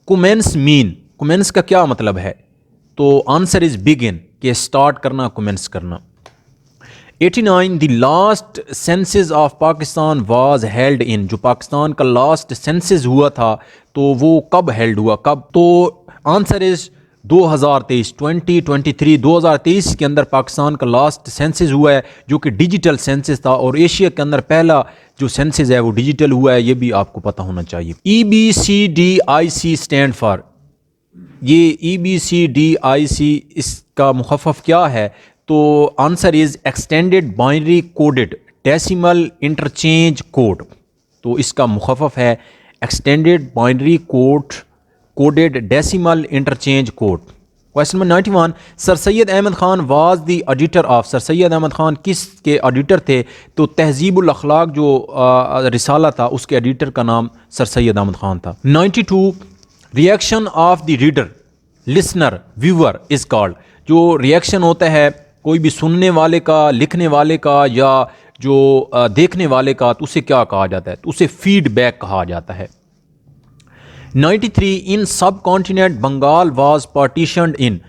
[SPEAKER 1] कुमेंस मीन, कुमेंस का क्या मतलब है? तो आंसर इज बिगिन, के स्टार्ट करना, कमेंस करना। 89 the last census of Pakistan was held in, जो पाकिस्तान का लास्ट सेंसस हुआ था तो वो कब हेल्ड हुआ, कब? तो आंसर इज 2023, 2023, 2023 के अंदर पाकिस्तान का लास्ट सेंसस हुआ है, जो कि डिजिटल सेंसस था, और एशिया के अंदर पहला जो सेंसस है वो डिजिटल हुआ है, ये भी आपको पता होना चाहिए। EBCDIC स्टैंड फॉर, ये EBCDIC इसका मुखफ़फ़ क्या है? तो answer is extended binary coded decimal interchange code. तो इसका मुखफ़फ़ है extended binary coded decimal interchange code. Question number 91, sir Syed Ahmad Khan was the editor of, sir Syed Ahmad Khan किस के एडिटर थे? तो तहज़ीबुल अखलाक जो रिसाला था उसके एडिटर का नाम सर सैयद अहमद ख़ान था। 92, reaction of the reader, listener, viewer is called, जो रिएक्शन होता है कोई भी सुनने वाले का, लिखने वाले का या जो देखने वाले का, तो उसे क्या कहा जाता है? तो उसे फीडबैक कहा जाता है। 93, इन सब कॉन्टिनेंट बंगाल वाज पार्टीशनड इन,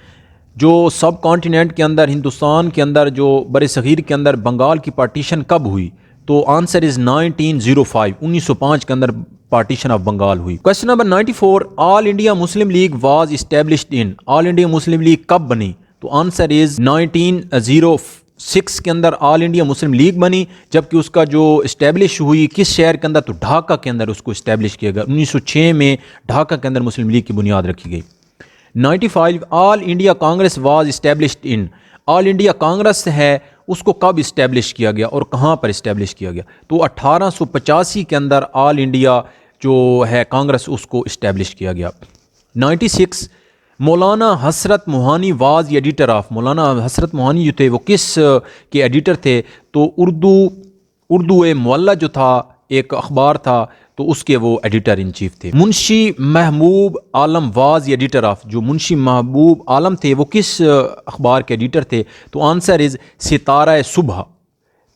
[SPEAKER 1] जो सब कॉन्टिनेंट के अंदर, हिंदुस्तान के अंदर, जो बड़े सग़ीर के अंदर बंगाल की पार्टीशन कब हुई? तो आंसर इज 1905, 1905 के अंदर पार्टीशन ऑफ बंगाल हुई। Question number 94, all India Muslim league was established in, all India Muslim league कब बनी? तो आंसर इज 1906 के अंदर ऑल इंडिया मुस्लिम लीग बनी, जबकि उसका जो इस्टेब्लिश हुई किस शहर के अंदर? तो ढाका के अंदर उसको इस्टेब्लिश किया गया। 1906 में ढाका के अंदर मुस्लिम लीग की बुनियाद रखी गई। 95, all India Congress was established in, all India Congress है उसको कब इस्टेब्लिश किया गया और कहाँ पर इस्टेब्लिश किया गया? तो 1885 के अंदर ऑल इंडिया जो है कांग्रेस उसको इस्टेब्लिश किया गया। 96, मौलाना हसरत मोहानी वाज एडिटर ऑफ, मौलाना हसरत मोहानी जो थे वो किस के एडिटर थे? तो उर्दू मुअल्ला जो था एक अखबार था, तो उसके वो एडिटर इन चीफ थे। मुंशी महबूब आलम वाज एडिटर ऑफ, जो मुंशी महबूब आलम थे वो किस अखबार के एडिटर थे? तो आंसर इज सितारा सुबह,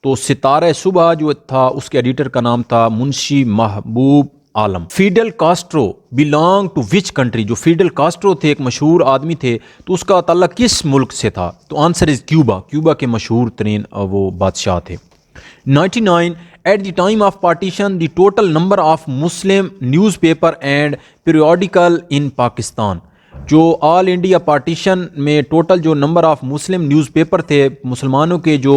[SPEAKER 1] तो सितारा सुबह जो था उसके एडिटर का नाम था Munshi Mehboob Alam. Fidel Castro belong to which country, जो फिडेल कास्ट्रो थे एक मशहूर आदमी थे, तो उसका ताल्लुक किस मुल्क से था? तो आंसर इज क्यूबा, क्यूबा के मशहूर तरीन वो बादशाह थे। 99, at the time of partition the total number of Muslim newspaper and periodical in Pakistan, जो ऑल इंडिया पार्टीशन में टोटल जो नंबर ऑफ मुस्लिम न्यूज़पेपर थे, मुसलमानों के जो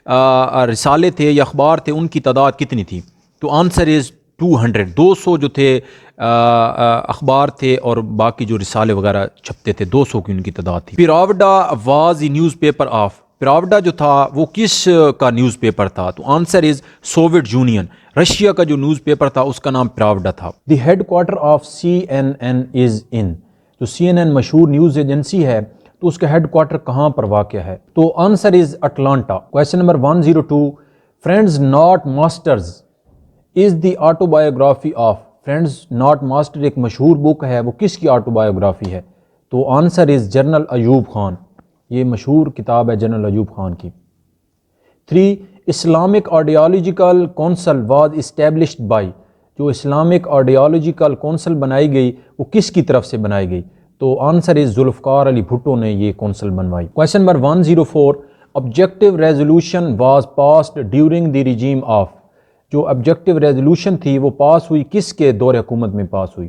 [SPEAKER 1] रिसाले थे या अखबार थे, उनकी तादाद कितनी थी? तो आंसर इज़ 200, 200 जो थे अखबार थे और बाकी जो रिसाले वगैरह छपते थे 200 की उनकी तादाद थी। पिरावडा वाज द न्यूज़पेपर ऑफ, पिरावडा जो था वो किस का न्यूज़पेपर था? तो answer is Soviet union, Russia का जो न्यूज़पेपर था उसका नाम पिरावडा था। The headquarter of CNN is in, जो CNN मशहूर न्यूज़ एजेंसी है तो उसका हेडक्वार्टर कहाँ पर वाक़ है? तो answer is Atlanta. Question number 102, friends not masters is the autobiography of, friends not master एक मशहूर बुक है, वो किसकी ऑटोबायोग्राफी है? तो answer is general Ayub Khan, ये मशहूर किताब है जनरल अयूब खान की। 3, Islamic ideological council was established by, जो इस्लामिक आइडियोलॉजिकल कौंसल बनाई गई वो किसकी तरफ से बनाई गई? तो आंसर इज जुल्फ़कार अली भुट्टो ने ये कौंसल बनवाई। Question number 104, objective resolution was passed during the regime of, जो ऑब्जेक्टिव रेजोल्यूशन थी वो पास हुई किसके दौर हुकूमत में पास हुई?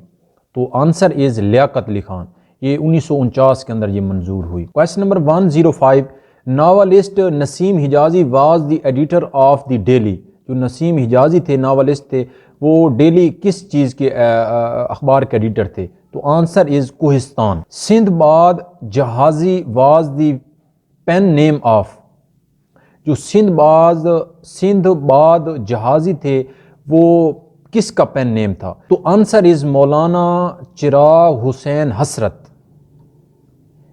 [SPEAKER 1] तो आंसर इज लियाकत अली खान, ये 1949 के अंदर ये मंजूर हुई। Question number 105, novelist Naseem Hijazi was the editor of the daily, जो नसीम हिजाजी थे नावलिस्ट थे वो डेली किस चीज़ के अखबार के एडिटर थे? तो answer is Kohistan. Sindbad Jahazi was the pen name of, जो सिंधबाद जहाजी थे वो किसका पेन नेम था? तो answer is Maulana Chirag Hasan Hasrat.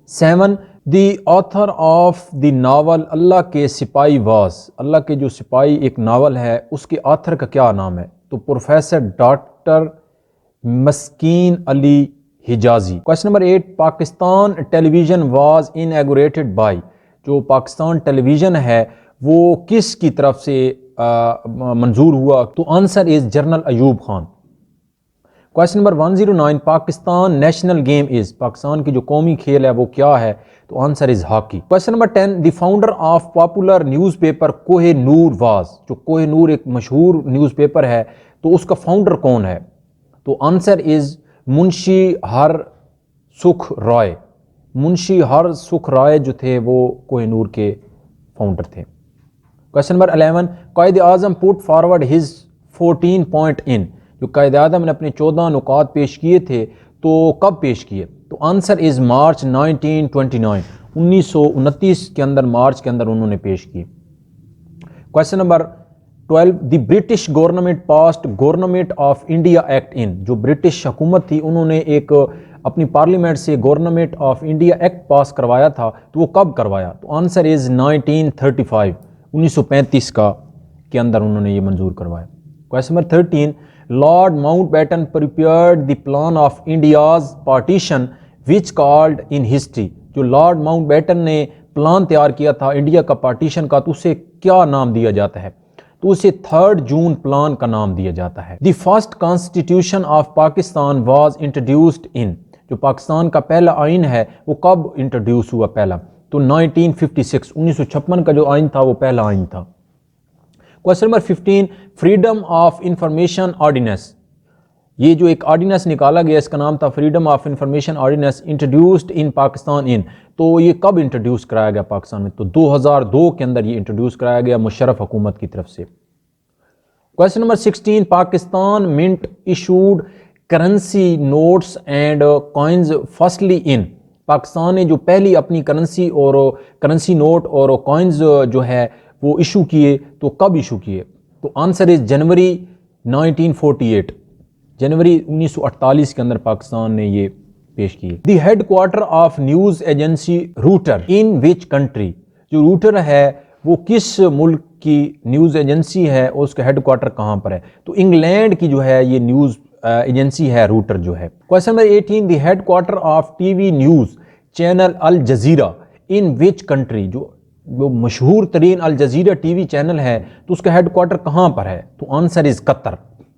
[SPEAKER 1] 7, the author of the novel Allah ke Sipahi was, अल्लाह के जो सिपाही एक नावल है उसके ऑथर का क्या नाम है? तो professor doctor Maskeen Ali Hijazi. Question number 8, Pakistan television was inaugurated by, जो पाकिस्तान टेलीविज़न है वो किस की तरफ से मंजूर हुआ? तो answer is general Ayub Khan. Question number 109, Pakistan national game is, Pakistan की जो कौमी खेल है वो क्या है? तो answer is hockey. Question number 10, the founder of popular newspaper Kohinoor was, जो कोहिनूर एक मशहूर न्यूज़पेपर है तो उसका फाउंडर कौन है? तो आंसर इज मुंशी हर सुख रॉय। मुंशी हर सुख रॉय जो थे वो कोहिनूर के फाउंडर थे। Question number 11, Quaid Azam put forward his 14 point in, जो कायद आज़म ने अपने 14 नुकात पेश किए थे तो कब पेश किए? तो आंसर इज मार्च 1929, 1929 के अंदर, मार्च के अंदर उन्होंने पेश किए। Question number 12, the British government passed government of India act in, जो ब्रिटिश हुकूमत थी उन्होंने एक अपनी पार्लियामेंट से गवर्नमेंट ऑफ इंडिया एक्ट पास करवाया था तो वो कब करवाया? तो आंसर इज 1935, 1935 के अंदर उन्होंने ये मंजूर करवाया। Question number 13, Lord Mountbatten prepared the plan of India's partition which called in history, जो लॉर्ड माउंटबेटन ने प्लान तैयार किया था इंडिया का पार्टीशन का तो उसे क्या नाम दिया जाता है? तो उसे 3 जून प्लान का नाम दिया जाता है। The first constitution of Pakistan was introduced in, जो पाकिस्तान का पहला आइन है वो कब इंट्रोड्यूस हुआ पहला? तो 1956, 1956 का जो आइन था वो पहला आइन था। Question number 15, freedom of information ordinance, ये जो एक ऑर्डिनेंस निकाला गया इसका नाम था freedom of information ordinance, introduced in Pakistan in, तो ये कब इंट्रोड्यूस कराया गया पाकिस्तान में? तो 2002 के अंदर ये इंट्रोड्यूस कराया गया मुशर्रफ हुकूमत की तरफ से। Question number 16, Pakistan mint issued currency notes and coins firstly in, Pakistan ने जो पहली अपनी करेंसी और करेंसी नोट और कॉइन्स जो है वो इशू किए तो कब इशू किए? तो आंसर इज जनवरी 1948, जनवरी 1948 के अंदर पाकिस्तान ने ये पेश किए। The headquarter of news agency router in which country, जो रूटर है वो किस मुल्क की न्यूज़ एजेंसी है और उसका हेडक्वार्टर कहाँ पर है? तो इंग्लैंड की जो है ये न्यूज़ एजेंसी है रूटर जो है। Question number 18, the headquarter of TV news channel Al Jazeera in which country, जो मशहूर तरीन अल जजीरा टीवी चैनल है तो उसका हेडक्वार्टर कहाँ पर है? तो आंसर इज कतर।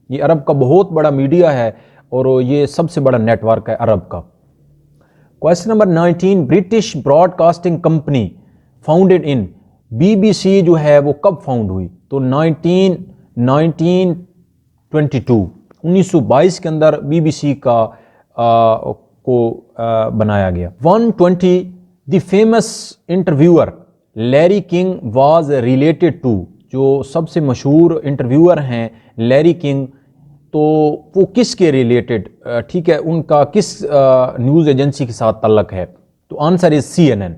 [SPEAKER 1] ये अरब का बहुत बड़ा मीडिया है और ये सबसे बड़ा नेटवर्क है अरब का। Question number 19, British broadcasting company founded in, BBC जो है वो कब फाउंड हुई? तो 1922 के अंदर BBC को बनाया गया। 120, the famous interviewer Larry King was related to, जो सबसे मशहूर इंटरव्यूअर हैं लैरी किंग तो वो किसके रिलेटेड, ठीक है, उनका किस न्यूज़ एजेंसी के साथ तल्लक है? तो answer is CNN।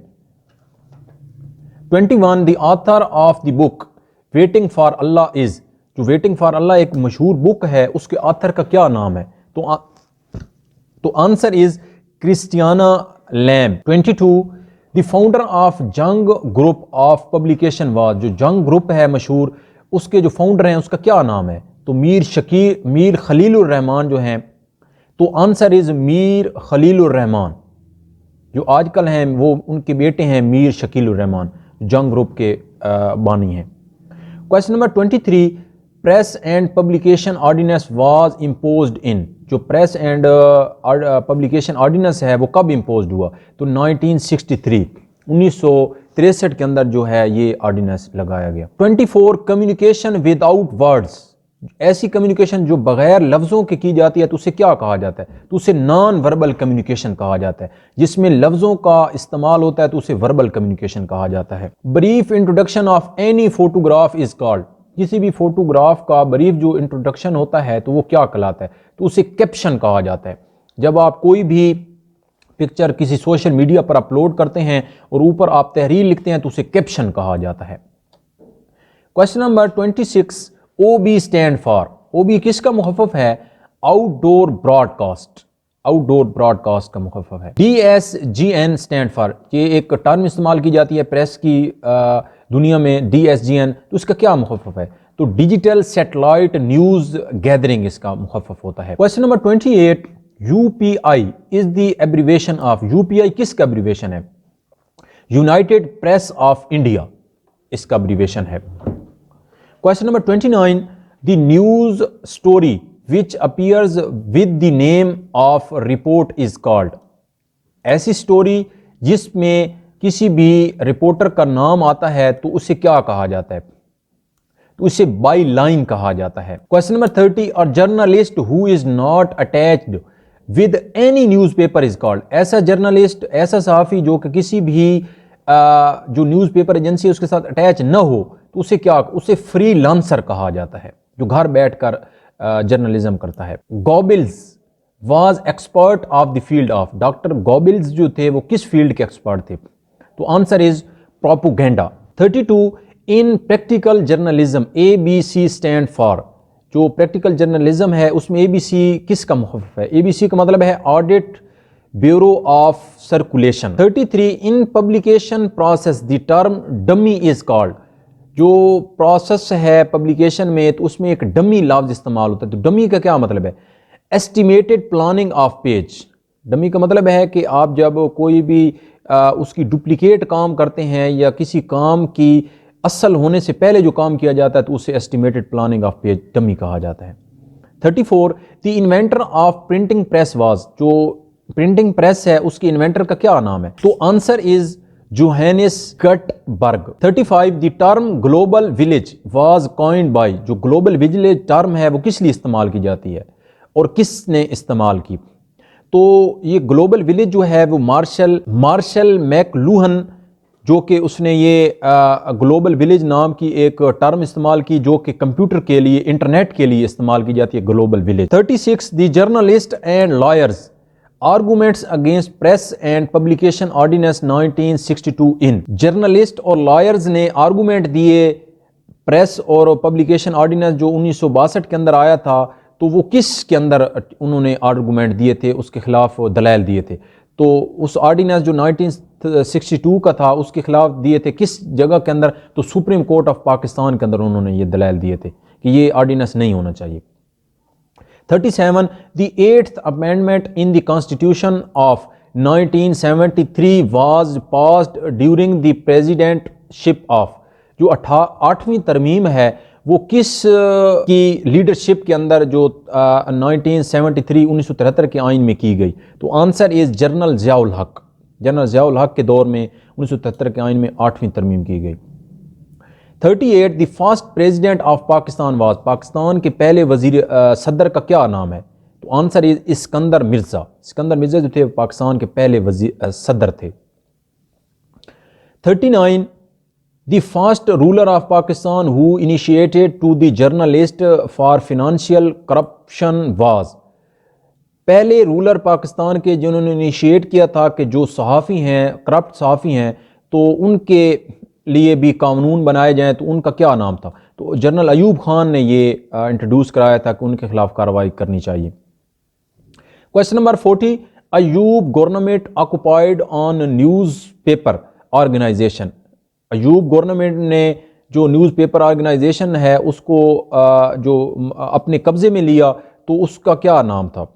[SPEAKER 1] 21, the author of the book waiting for Allah is, जो वेटिंग फॉर अल्लाह एक मशहूर बुक है उसके ऑथर का क्या नाम है? तो answer is Christina Lamb. 22, the founder of Jang group of publication was, जो जंग ग्रुप है मशहूर उसके जो फाउंडर हैं उसका क्या नाम है? तो मीर खलीलुर रहमान जो हैं, तो आंसर इज मीर खलीलुर रहमान। जो आजकल हैं वो उनके बेटे हैं मीर शकीलुर रहमान, जंग ग्रुप के बानी हैं। Question number 23, press and publication ordinance was imposed in, जो प्रेस एंड पब्लिकेशन ऑर्डिनेंस है वो कब इम्पोज्ड हुआ? तो 1963, 1963 के अंदर जो है ये ऑर्डिनेंस लगाया गया। 24, कम्युनिकेशन विदाउट वर्ड्स, ऐसी कम्युनिकेशन जो बगैर लफ्ज़ों के की जाती है तो उसे क्या कहा जाता है? तो उसे नॉन वर्बल कम्युनिकेशन कहा जाता है। जिसमें लफ्ज़ों का इस्तेमाल होता है तो उसे वर्बल कम्युनिकेशन कहा जाता है। Brief introduction of any photograph is called, किसी भी फोटोग्राफ का ब्रीफ जो इंट्रोडक्शन होता है तो वो क्या कहलाता है? तो उसे कैप्शन कहा जाता है। जब आप कोई भी पिक्चर किसी सोशल मीडिया पर अपलोड करते हैं और ऊपर आप तहरीर लिखते हैं तो उसे कैप्शन कहा जाता है। Question number 26, OB stand for, OB किसका मुखफ़्फ़ है? आउटडोर ब्रॉडकास्ट, आउटडोर ब्रॉडकास्ट का मुखफ़्फ़फ़ है। DSGN स्टैंड फॉर, ये एक टर्म इस्तेमाल की जाती है प्रेस की दुनिया में, DSGN, तो इसका क्या मुखफ़्फ़फ़ है? तो डिजिटल सैटेलाइट न्यूज़ गैदरिंग इसका मुखफ़्फ़फ़ होता है। Question number 28, UPI is the abbreviation of, UPI किसका एब्रीवेशन है? यूनाइटेड प्रेस ऑफ इंडिया इसका एब्रीवेशन है। Question number 29, the news story
[SPEAKER 2] which appears with the name of report is called। ऐसी story जिसमें किसी भी रिपोर्टर का नाम आता है तो उसे क्या कहा जाता है? तो उसे बाई लाइन कहा जाता है। क्वेश्चन नंबर 30, और journalist who is not attached with any newspaper is called. ऐसा जर्नलिस्ट, ऐसा सहाफ़ी जो कि किसी भी जो न्यूज़पेपर एजेंसी है उसके साथ अटैच न हो तो उसे क्या, उसे फ्रीलांसर कहा जाता है, जो घर बैठकर जर्नलिज्म करता है। Goebbels was expert of the field of. Doctor Goebbels जो थे वो किस फील्ड के एक्सपर्ट थे? तो answer is propaganda. 32, in practical journalism ABC stand for. जो प्रैक्टिकल जर्नलिज्म है उसमें ABC किसका मुखफ़िफ है? ABC का मतलब है audit bureau of circulation. 33, in publication process the term dummy is called. जो प्रोसेस है पब्लिकेशन में तो उसमें एक डमी लफ्ज़ इस्तेमाल होता है। तो डमी का क्या मतलब है? Estimated planning of page. Dummy का मतलब है कि आप जब कोई भी उसकी डुप्लीकेट काम करते हैं या किसी काम की असल होने से पहले जो काम किया जाता है तो उसे estimated planning of page dummy कहा जाता है। 34, the inventor of printing press was. जो प्रिंटिंग प्रेस है उसके इन्वेंटर का क्या नाम है? तो answer is Johannes Gutenberg. 35, the term global village was coined by. जो ग्लोबल विलेज टर्म है वो किस लिए इस्तेमाल की जाती है और किसने इस्तेमाल की? तो ये ग्लोबल विलेज जो है वो मार्शल मैकलूहन, जो कि उसने ये ग्लोबल विलेज नाम की एक टर्म इस्तेमाल की जो कि कंप्यूटर के लिए, इंटरनेट के लिए इस्तेमाल की जाती है, global village. 36, the journalist and lawyers arguments against press and publication ordinance 1962 in. Journalist और लॉयर्स ने आर्गूमेंट दिए प्रेस और पब्लिकेशन ऑर्डिनेंस जो 1962 के अंदर आया था, तो वो किस के अंदर उन्होंने आर्गूमेंट दिए थे, उसके खिलाफ दलाइल दिए थे। तो उस ऑर्डिनेंस जो 1962 का था उसके खिलाफ दिए थे किस जगह के अंदर? तो सुप्रीम कोर्ट ऑफ पाकिस्तान के अंदर उन्होंने ये दलाइल दिए थे कि ये ऑर्डिनेंस नहीं होना चाहिए। 37, the 8th amendment in the constitution of 1973 was passed during the presidentship of. जो 8वीं तरमीम है वो किस की लीडरशिप के अंदर जो 1973 के आइन में की गई? तो आंसर इज जनरल ज़ियाउल हक। जनरल ज़ियाउल हक के दौर में 1973 के आइन में 8वीं तरमीम की गई। 38, the first president of Pakistan was. Pakistan के पहले वजीर सदर का क्या नाम है? तो आंसर इज इस्कंदर मिर्ज़ा। इस्कंदर मिर्ज़ा जो थे पाकिस्तान के पहले सदर थे। 39, the first ruler of Pakistan who initiated to the journalist for financial corruption was. पहले रूलर पाकिस्तान के जिन्होंने इनिशिएट किया था कि जो सहाफ़ी हैं, करप्ट सहाफ़ी हैं, तो उनके लिए भी कानून बनाए जाएं, तो उनका क्या नाम था? तो जनरल अयूब खान ने ये इंट्रोड्यूस कराया था कि उनके खिलाफ कार्रवाई करनी चाहिए। Question number 40, Ayub government occupied on newspaper organization. Ayub government ने जो न्यूज़पेपर ऑर्गेनाइजेशन है उसको जो अपने कब्जे में लिया तो उसका क्या नाम था?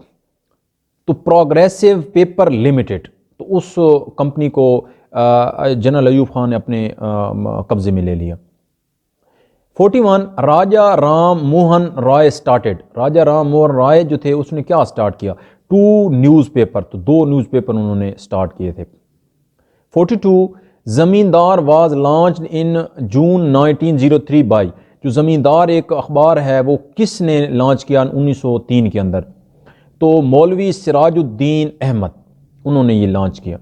[SPEAKER 2] तो प्रोग्रेसिव पेपर लिमिटेड। तो उस कंपनी को जनरल अयूब खान ने अपने कब्जे में ले लिया। 41, राजा राम मोहन रॉय स्टार्टेड। राजा राम मोहन रॉय जो थे उसने क्या स्टार्ट किया? 2 न्यूज़पेपर। तो 2 न्यूज़पेपर उन्होंने स्टार्ट किए थे। 42, ज़मींदार was launched in June 1903 by. जो ज़मींदार एक अखबार है वो किसने लॉन्च किया 1903 के अंदर? तो मौलवी सिराजुद्दीन अहमद, उन्होंने ये लॉन्च किया।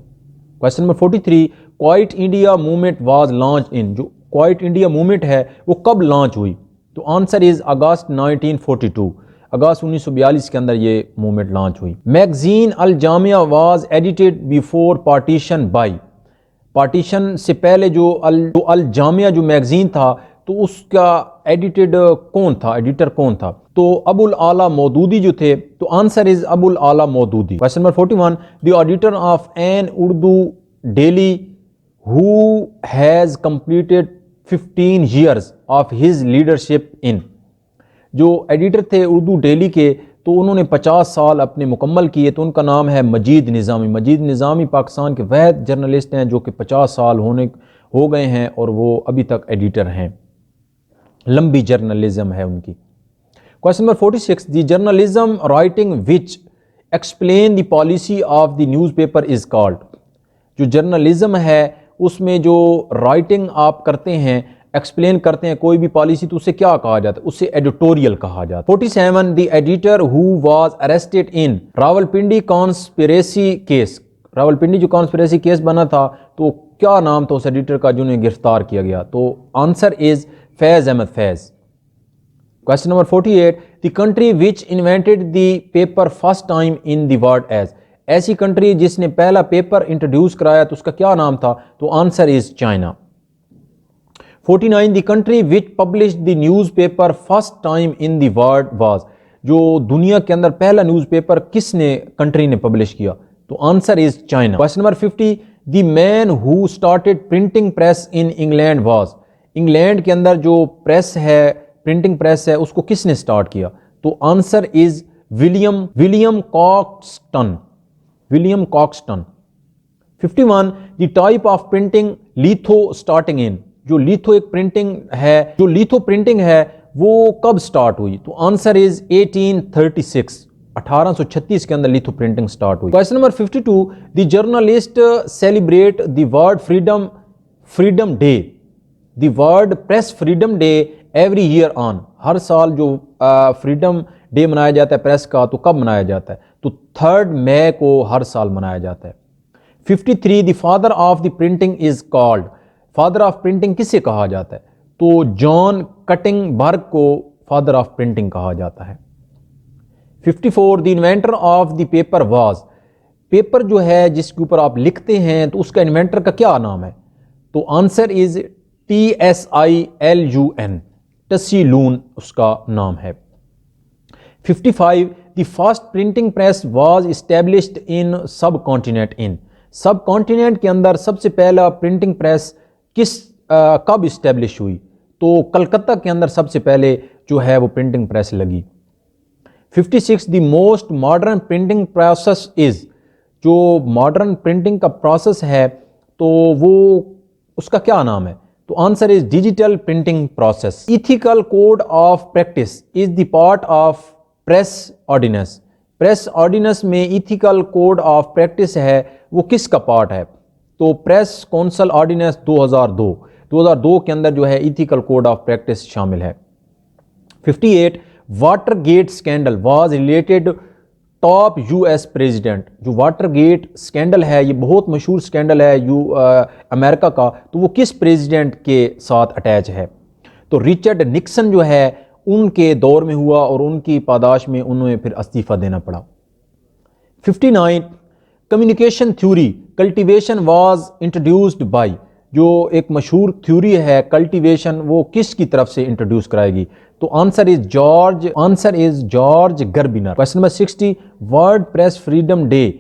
[SPEAKER 2] Question number 43, quite India movement was launch in. जो क्वाइट इंडिया मूवमेंट है वो कब लॉन्च हुई? तो आंसर इज अगस्त 1942। अगस्त 1942 के अंदर ये मूवमेंट लॉन्च हुई। Magazine Al Jamia was edited before partition by. Partition से पहले जो अल जामिया जो मैगजीन था तो उसका एडिटेड कौन था, एडिटर कौन था? तो अबुल आला मौदूदी जो थे। तो answer is Abul Ala Maududi. Question number 41, the auditor of an Urdu daily who has completed 15 years of his leadership in. जो एडिटर थे उर्दू डेली के तो उन्होंने 50 साल अपने मुकम्मल किए, तो उनका नाम है मजीद निज़ामी। मजीद निज़ामी पाकिस्तान के वह जर्नलिस्ट हैं जो कि 50 साल हो गए हैं और वो अभी तक एडिटर हैं। लंबी जर्नलिज्म है उनकी। Question number 46, the journalism writing which explain the policy of the newspaper is called. जो जर्नलिज्म है उसमें जो राइटिंग आप करते हैं, एक्सप्लेन करते हैं कोई भी पॉलिसी, तो उसे क्या कहा जाता है? उसे एडिटोरियल कहा जाता है। 47, the editor who was arrested in Rawalpindi conspiracy case. Rawalpindi जो कॉन्स्पिरेसी केस बना था, तो क्या नाम था उस एडिटर का जिन्हें गिरफ्तार किया गया? तो answer is Faiz Ahmad Faiz. Question number 48, the country which invented the paper first time in the world age. ऐसी कंट्री जिसने पहला पेपर इंट्रोड्यूस कराया, तो उसका क्या नाम था? तो answer is China. 49, the country which published the newspaper first time in the world was. जो दुनिया के अंदर पहला न्यूज़पेपर किसने कंट्री ने पब्लिश किया? तो answer is China. Question number 50, the man who started printing press in England was. England के अंदर जो प्रेस है, प्रिंटिंग प्रेस है, उसको किसने स्टार्ट किया? तो answer is William Caxton. William Caxton. 51, the type of printing litho starting in. जो लिथो एक प्रिंटिंग है, जो लिथो प्रिंटिंग है वो कब स्टार्ट हुई? तो आंसर इज 1836। 1836 के अंदर लिथो प्रिंटिंग स्टार्ट हुई। Question number 52, the journalist celebrate the world freedom day. The world press freedom day every year on. हर साल जो फ्रीडम डे मनाया जाता है प्रेस का, तो कब मनाया जाता है? तो 3 मई को हर साल मनाया जाता है। 53, the father of the printing is called. Father of printing किसे कहा जाता है? तो जॉन कटिंगबर्ग को फादर ऑफ प्रिंटिंग कहा जाता है। 54, the inventor of the paper was. Paper जो है जिसके ऊपर आप लिखते हैं, तो उसका इन्वेंटर का क्या नाम है? तो आंसर इज TSILUN। टस्सी-लून उसका नाम है। 55, the first printing press was established in सब कॉन्टिनेंट इन। सब कॉन्टिनेंट के अंदर सबसे पहला प्रिंटिंग प्रेस कब इस्टेब्लिश हुई? तो कलकत्ता के अंदर सबसे पहले जो है वो प्रिंटिंग प्रेस लगी। 56, the most modern printing process is. जो मॉडर्न प्रिंटिंग का प्रोसेस है, तो वो उसका क्या नाम है? तो answer is digital printing process. Ethical code of practice is the part of press ordinance. Press ordinance में इथिकल कोड ऑफ प्रैक्टिस है, वो किसका पार्ट है? तो प्रेस काउंसिल ऑर्डिनेंस 2002 के अंदर जो है इथिकल कोड ऑफ प्रैक्टिस शामिल है। 58, Watergate scandal was related top US president. जो वाटरगेट स्कैंडल है, ये बहुत मशहूर स्कैंडल है अमेरिका का, तो वो किस प्रेसिडेंट के साथ अटैच है? तो रिचर्ड निक्सन जो है उनके दौर में हुआ, और उनकी पादाश में उन्हें फिर इस्तीफा देना पड़ा। 59, communication theory cultivation was introduced by. जो एक मशहूर थ्योरी है कल्टीवेशन, वो किसकी तरफ से इंट्रोड्यूस कराएगी? तो answer is George Gerbner. Question number 60, world press freedom day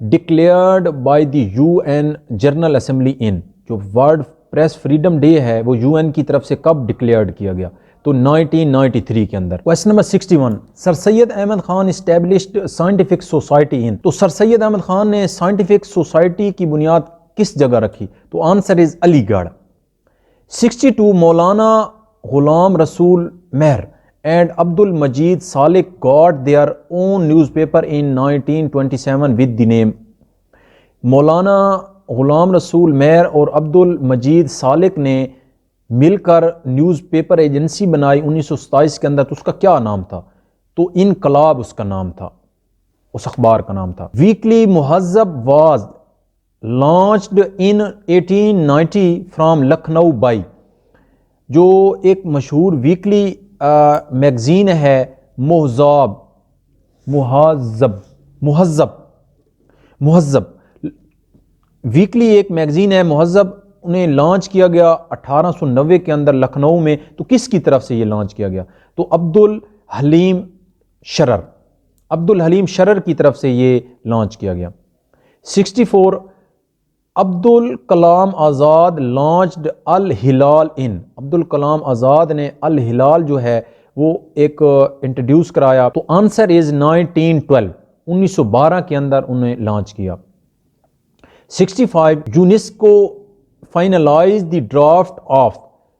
[SPEAKER 2] declared by the UN General Assembly in. जो वर्ल्ड प्रेस फ्रीडम डे है वो यूएन की तरफ से कब डिक्लेयर्ड किया गया? तो 1993 के अंदर। Question number 61, sir Syed Ahmad Khan established scientific society in. तो सर सैयद अहमद खान ने साइंटिफिक सोसाइटी की बुनियाद किस जगह रखी? तो answer is Aligarh. 62, Maulana Ghulam Rasool Mehr and Abdul Majeed Salik got their own newspaper in 1927 with the name. Maulana Ghulam Rasool मेहर और अब्दुल मजीद सालिक ने मिलकर न्यूज़पेपर एजेंसी बनाई 1927 के अंदर, तो उसका क्या नाम था? तो इनकलाब उसका नाम था, उस अखबार का नाम था। Weekly Muhazzab was launched in 1890 from Lucknow by. जो एक मशहूर वीकली मैगजीन है मुहज़्ज़ब वीकली एक मैगजीन है मुहज़्ज़ब, उन्हें लॉन्च किया गया 1890 के अंदर लखनऊ में। तो किसकी तरफ से ये लॉन्च किया गया? तो अब्दुल हलीम शरर की तरफ से ये लॉन्च किया गया। 64, अब्दुल कलाम आज़ाद लॉन्च्ड अल हिलाल इन। अब्दुल कलाम आज़ाद ने अल हिलाल जो है वो एक इंट्रोड्यूस कराया। तो आंसर इज 1912 के अंदर उन्हें लॉन्च किया। 65, UNESCO finalize the draft of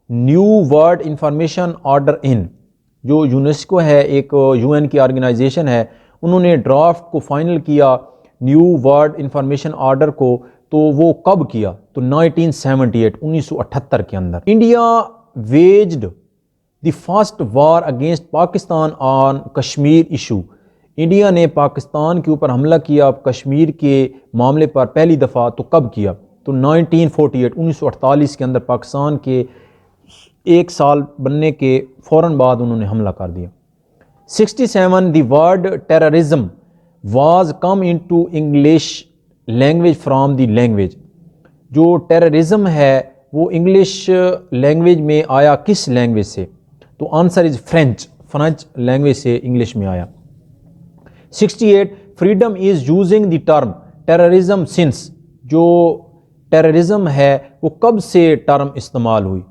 [SPEAKER 2] new world information order in. जो यूनेस्को है, एक यूएन की ऑर्गेनाइजेशन है, उन्होंने ड्राफ्ट को फाइनल किया न्यू वर्ल्ड इंफॉर्मेशन ऑर्डर को, तो वो कब किया? तो 1978 1978 के अंदर। India waged the first war against Pakistan on Kashmir issue. India ने पाकिस्तान के ऊपर हमला किया कश्मीर के मामले पर पहली दफ़ा, तो कब किया? तो 1948 1948 के अंदर पाकिस्तान के एक साल बनने के फ़ौरन बाद उन्होंने हमला कर दिया। 67 the word terrorism was come into English language from the language. जो टेररिज्म है वो इंग्लिश लैंग्वेज में आया किस लैंग्वेज से? तो आंसर इज फ्रेंच लैंग्वेज से इंग्लिश में आया। 68 freedom is using the term terrorism since. जो टेररिज्म है वो कब से टर्म इस्तेमाल हुई?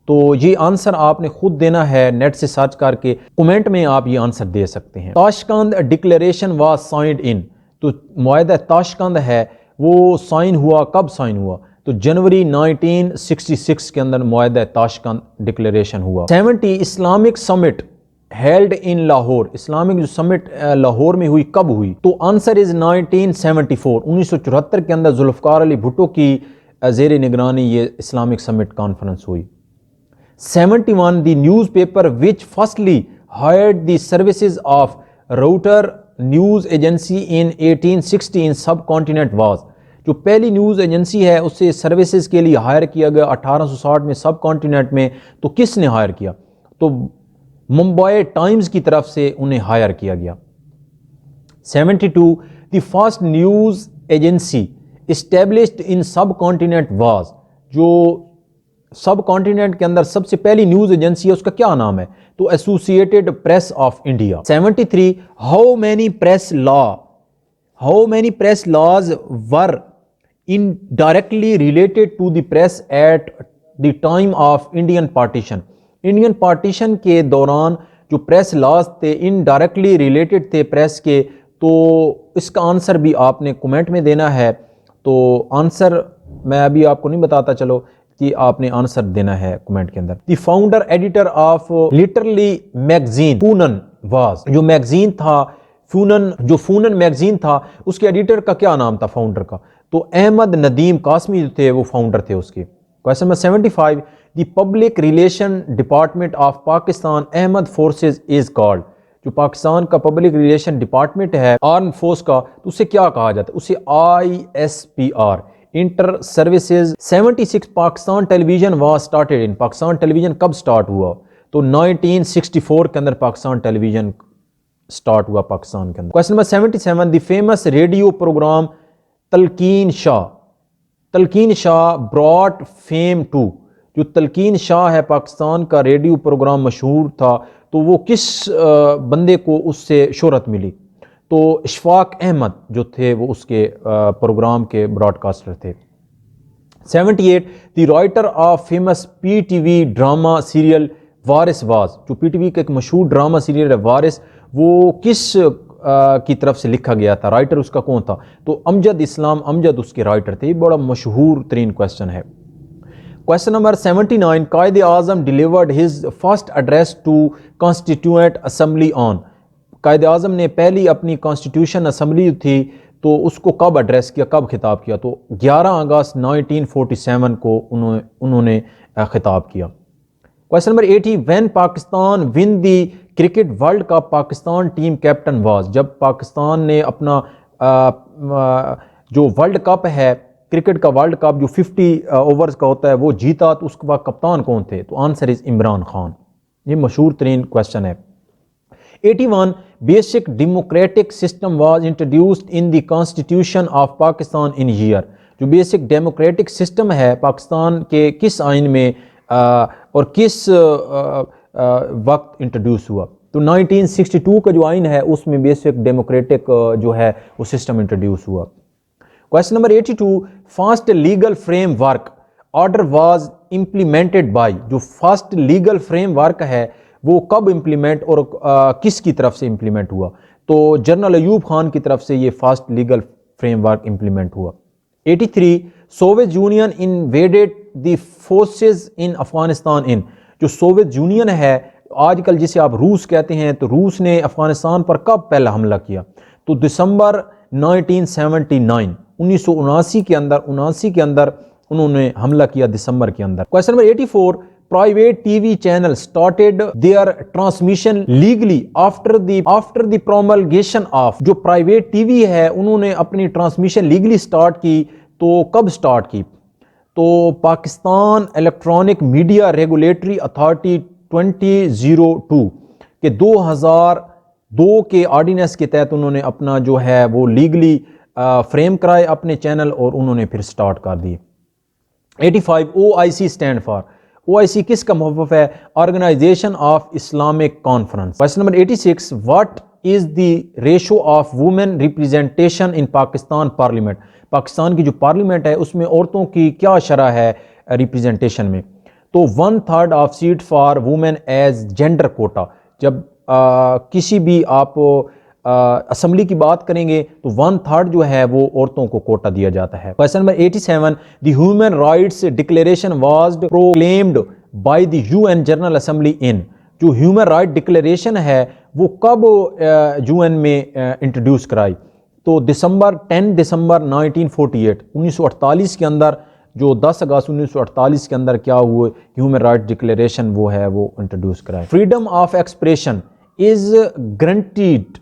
[SPEAKER 2] तो ये आंसर आपने खुद देना है, नेट से सर्च करके कमेंट में आप ये आंसर दे सकते हैं। Tashkent declaration was signed in. तो मुआहदा ताशकंद है वो साइन हुआ, कब साइन हुआ? तो जनवरी 1966 के अंदर मुआहदा ताशकंद डिक्लेरेशन हुआ। 70 Islamic summit held in Lahore. Islamic जो समिट लाहौर में हुई, कब हुई? तो आंसर इज 1974 1974 के अंदर जुल्फ़िकार अली भुट्टो की ज़ेर निगरानी ये इस्लामिक समिट कॉन्फ्रेंस हुई। 71 the newspaper which firstly hired the services of Reuters news agency in 1860 in subcontinent was. जो पहली न्यूज़ एजेंसी है उससे सर्विसेज के लिए हायर किया गया 1860 में सब कॉन्टिनेंट में। तो किसने हायर किया? तो मुंबई टाइम्स की तरफ से उन्हें हायर किया गया। 72 the first news agency established in subcontinent was. जो सब कॉन्टिनेंट के अंदर सबसे पहली न्यूज़ एजेंसी है उसका क्या नाम है? तो associated press of India. 73 how many press laws were indirectly related to the press at the time of Indian partition. Indian partition के दौरान जो प्रेस लॉज थे इनडायरेक्टली रिलेटेड थे प्रेस के। तो इसका आंसर भी आपने कमेंट में देना है। तो आंसर मैं अभी आपको नहीं बताता, चलो कि आपने आंसर देना है कमेंट के अंदर। The founder editor of literally magazine Funoon was. जो मैगजीन था फूनन, जो फूनन मैगजीन था उसके एडिटर का क्या नाम था फाउंडर का? तो अहमद नदीम कासमी जो थे वो फाउंडर थे उसके। Question number 75 the public relation department of Pakistan armed forces is called. जो पाकिस्तान का पब्लिक रिलेशन डिपार्टमेंट है आर्म फोर्स का, तो उसे क्या कहा जाता है? उसे ISPR inter services. 76 Pakistan television was started in. Pakistan television कब स्टार्ट हुआ? तो 1964 के अंदर पाकिस्तान टेलीविजन स्टार्ट हुआ पाकिस्तान के अंदर। Question number 77 the famous radio programme Talqeen Shah brought fame to. जो तलकीन शाह है पाकिस्तान का रेडियो प्रोग्राम मशहूर था, तो वो किस बंदे को उससे शोहरत मिली? तो इशफाक अहमद जो थे वो उसके प्रोग्राम के ब्रॉडकास्टर थे। 78 the writer of famous PTV drama serial Waris was. जो PTV का एक मशहूर ड्रामा सीरियल है वारिस, वो किस की तरफ से लिखा गया था? राइटर उसका कौन था? तो अमजद इस्लाम अमजद उसके राइटर थे। ये बड़ा मशहूर तरीन क्वेश्चन है। Question number 79 Quaid-e Azam delivered his first address to constituent assembly on. Quaid-e Azam ने पहली अपनी कॉन्स्टिट्यूशन असम्बली थी तो उसको कब एड्रेस किया, कब खिताब किया? तो 11 अगस्त 1947 को उन्होंने खिताब किया। Question number 80 when Pakistan win the cricket world cup Pakistan team captain was. जब पाकिस्तान ने अपना जो वर्ल्ड कप है क्रिकेट का वर्ल्ड कप जो 50 ओवर्स का होता है वो जीता, तो उसके बाद कप्तान कौन थे? तो आंसर इज इमरान खान। ये मशहूर तरीन क्वेश्चन है। 81 basic democratic system was introduced in the constitution of Pakistan in year. जो बेसिक डेमोक्रेटिक सिस्टम है पाकिस्तान के किस आइन में और किस वक्त इंट्रोड्यूस हुआ? तो 1962 का जो आइन है उसमें बेसिक डेमोक्रेटिक जो है वो सिस्टम इंट्रोड्यूस हुआ। Question number 82 first legal framework order was implemented by. जो फर्स्ट लीगल फ्रेमवर्क है वो कब इम्प्लीमेंट और किसकी तरफ से इम्प्लीमेंट हुआ? तो जनरल अयूब खान की तरफ से ये फर्स्ट लीगल फ्रेमवर्क इम्प्लीमेंट हुआ। 83 Soviet Union invaded the forces in Afghanistan in. जो सोवियत यूनियन है आजकल जिसे आप रूस कहते हैं, तो रूस ने अफगानिस्तान पर कब पहला हमला किया? तो दिसंबर 1979 1979 के अंदर उन्होंने हमला किया दिसंबर के अंदर। Question number 84, private TV channel started their transmission legally after the promulgation of. जो प्राइवेट टीवी है उन्होंने अपनी ट्रांसमिशन लीगली स्टार्ट की, तो कब स्टार्ट की? तो Pakistan electronic media regulatory authority 2002 के 2002 के ऑर्डिनेंस के तहत उन्होंने अपना जो है वो लीगली फ्रेम कराए अपने चैनल और उन्होंने फिर स्टार्ट कर दिए। 85, OIC स्टैंड फॉर। OIC किसका मुहफ़्फ़ है? Organization of Islamic conference. Question number 86, what is the ratio of women representation in Pakistan parliament. Pakistan की जो पार्लियामेंट है उसमें औरतों की क्या शरह है रिप्रेजेंटेशन में? तो 1/3 of seat for women as gender quota. जब किसी भी आप असेंबली की बात करेंगे तो 1/3 जो है वो औरतों को कोटा दिया जाता है। Question number 87, the human rights declaration was proclaimed by the UN general Assembly in. जो ह्यूमन राइट डिक्लेरेशन है वो कब UN में इंट्रोड्यूस कराई? तो 10 दिसंबर 1948 1948 के अंदर, जो 10 अगस्त 1948 के अंदर क्या हुए, ह्यूमन राइट डिक्लेरेशन वो है वो इंट्रोड्यूस कराए। Freedom of expression is guaranteed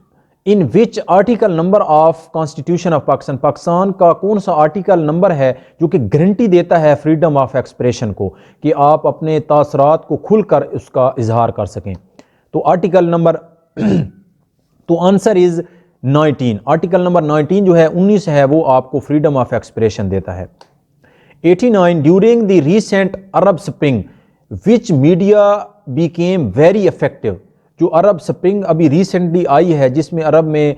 [SPEAKER 2] in which article number of constitution of Pakistan. Pakistan का कौन सा आर्टिकल नंबर है जो कि गारंटी देता है फ्रीडम ऑफ एक्सप्रेशन को, कि आप अपने तासरात को खुलकर उसका इजहार कर सकें? तो आर्टिकल नंबर तो आंसर इज 19। आर्टिकल नंबर 19 जो है 19 है वो आपको फ्रीडम ऑफ एक्सप्रेशन देता है। 89, during the recent Arab spring which media became very effective. जो अरब स्प्रिंग अभी रिसेंटली आई है जिसमें अरब में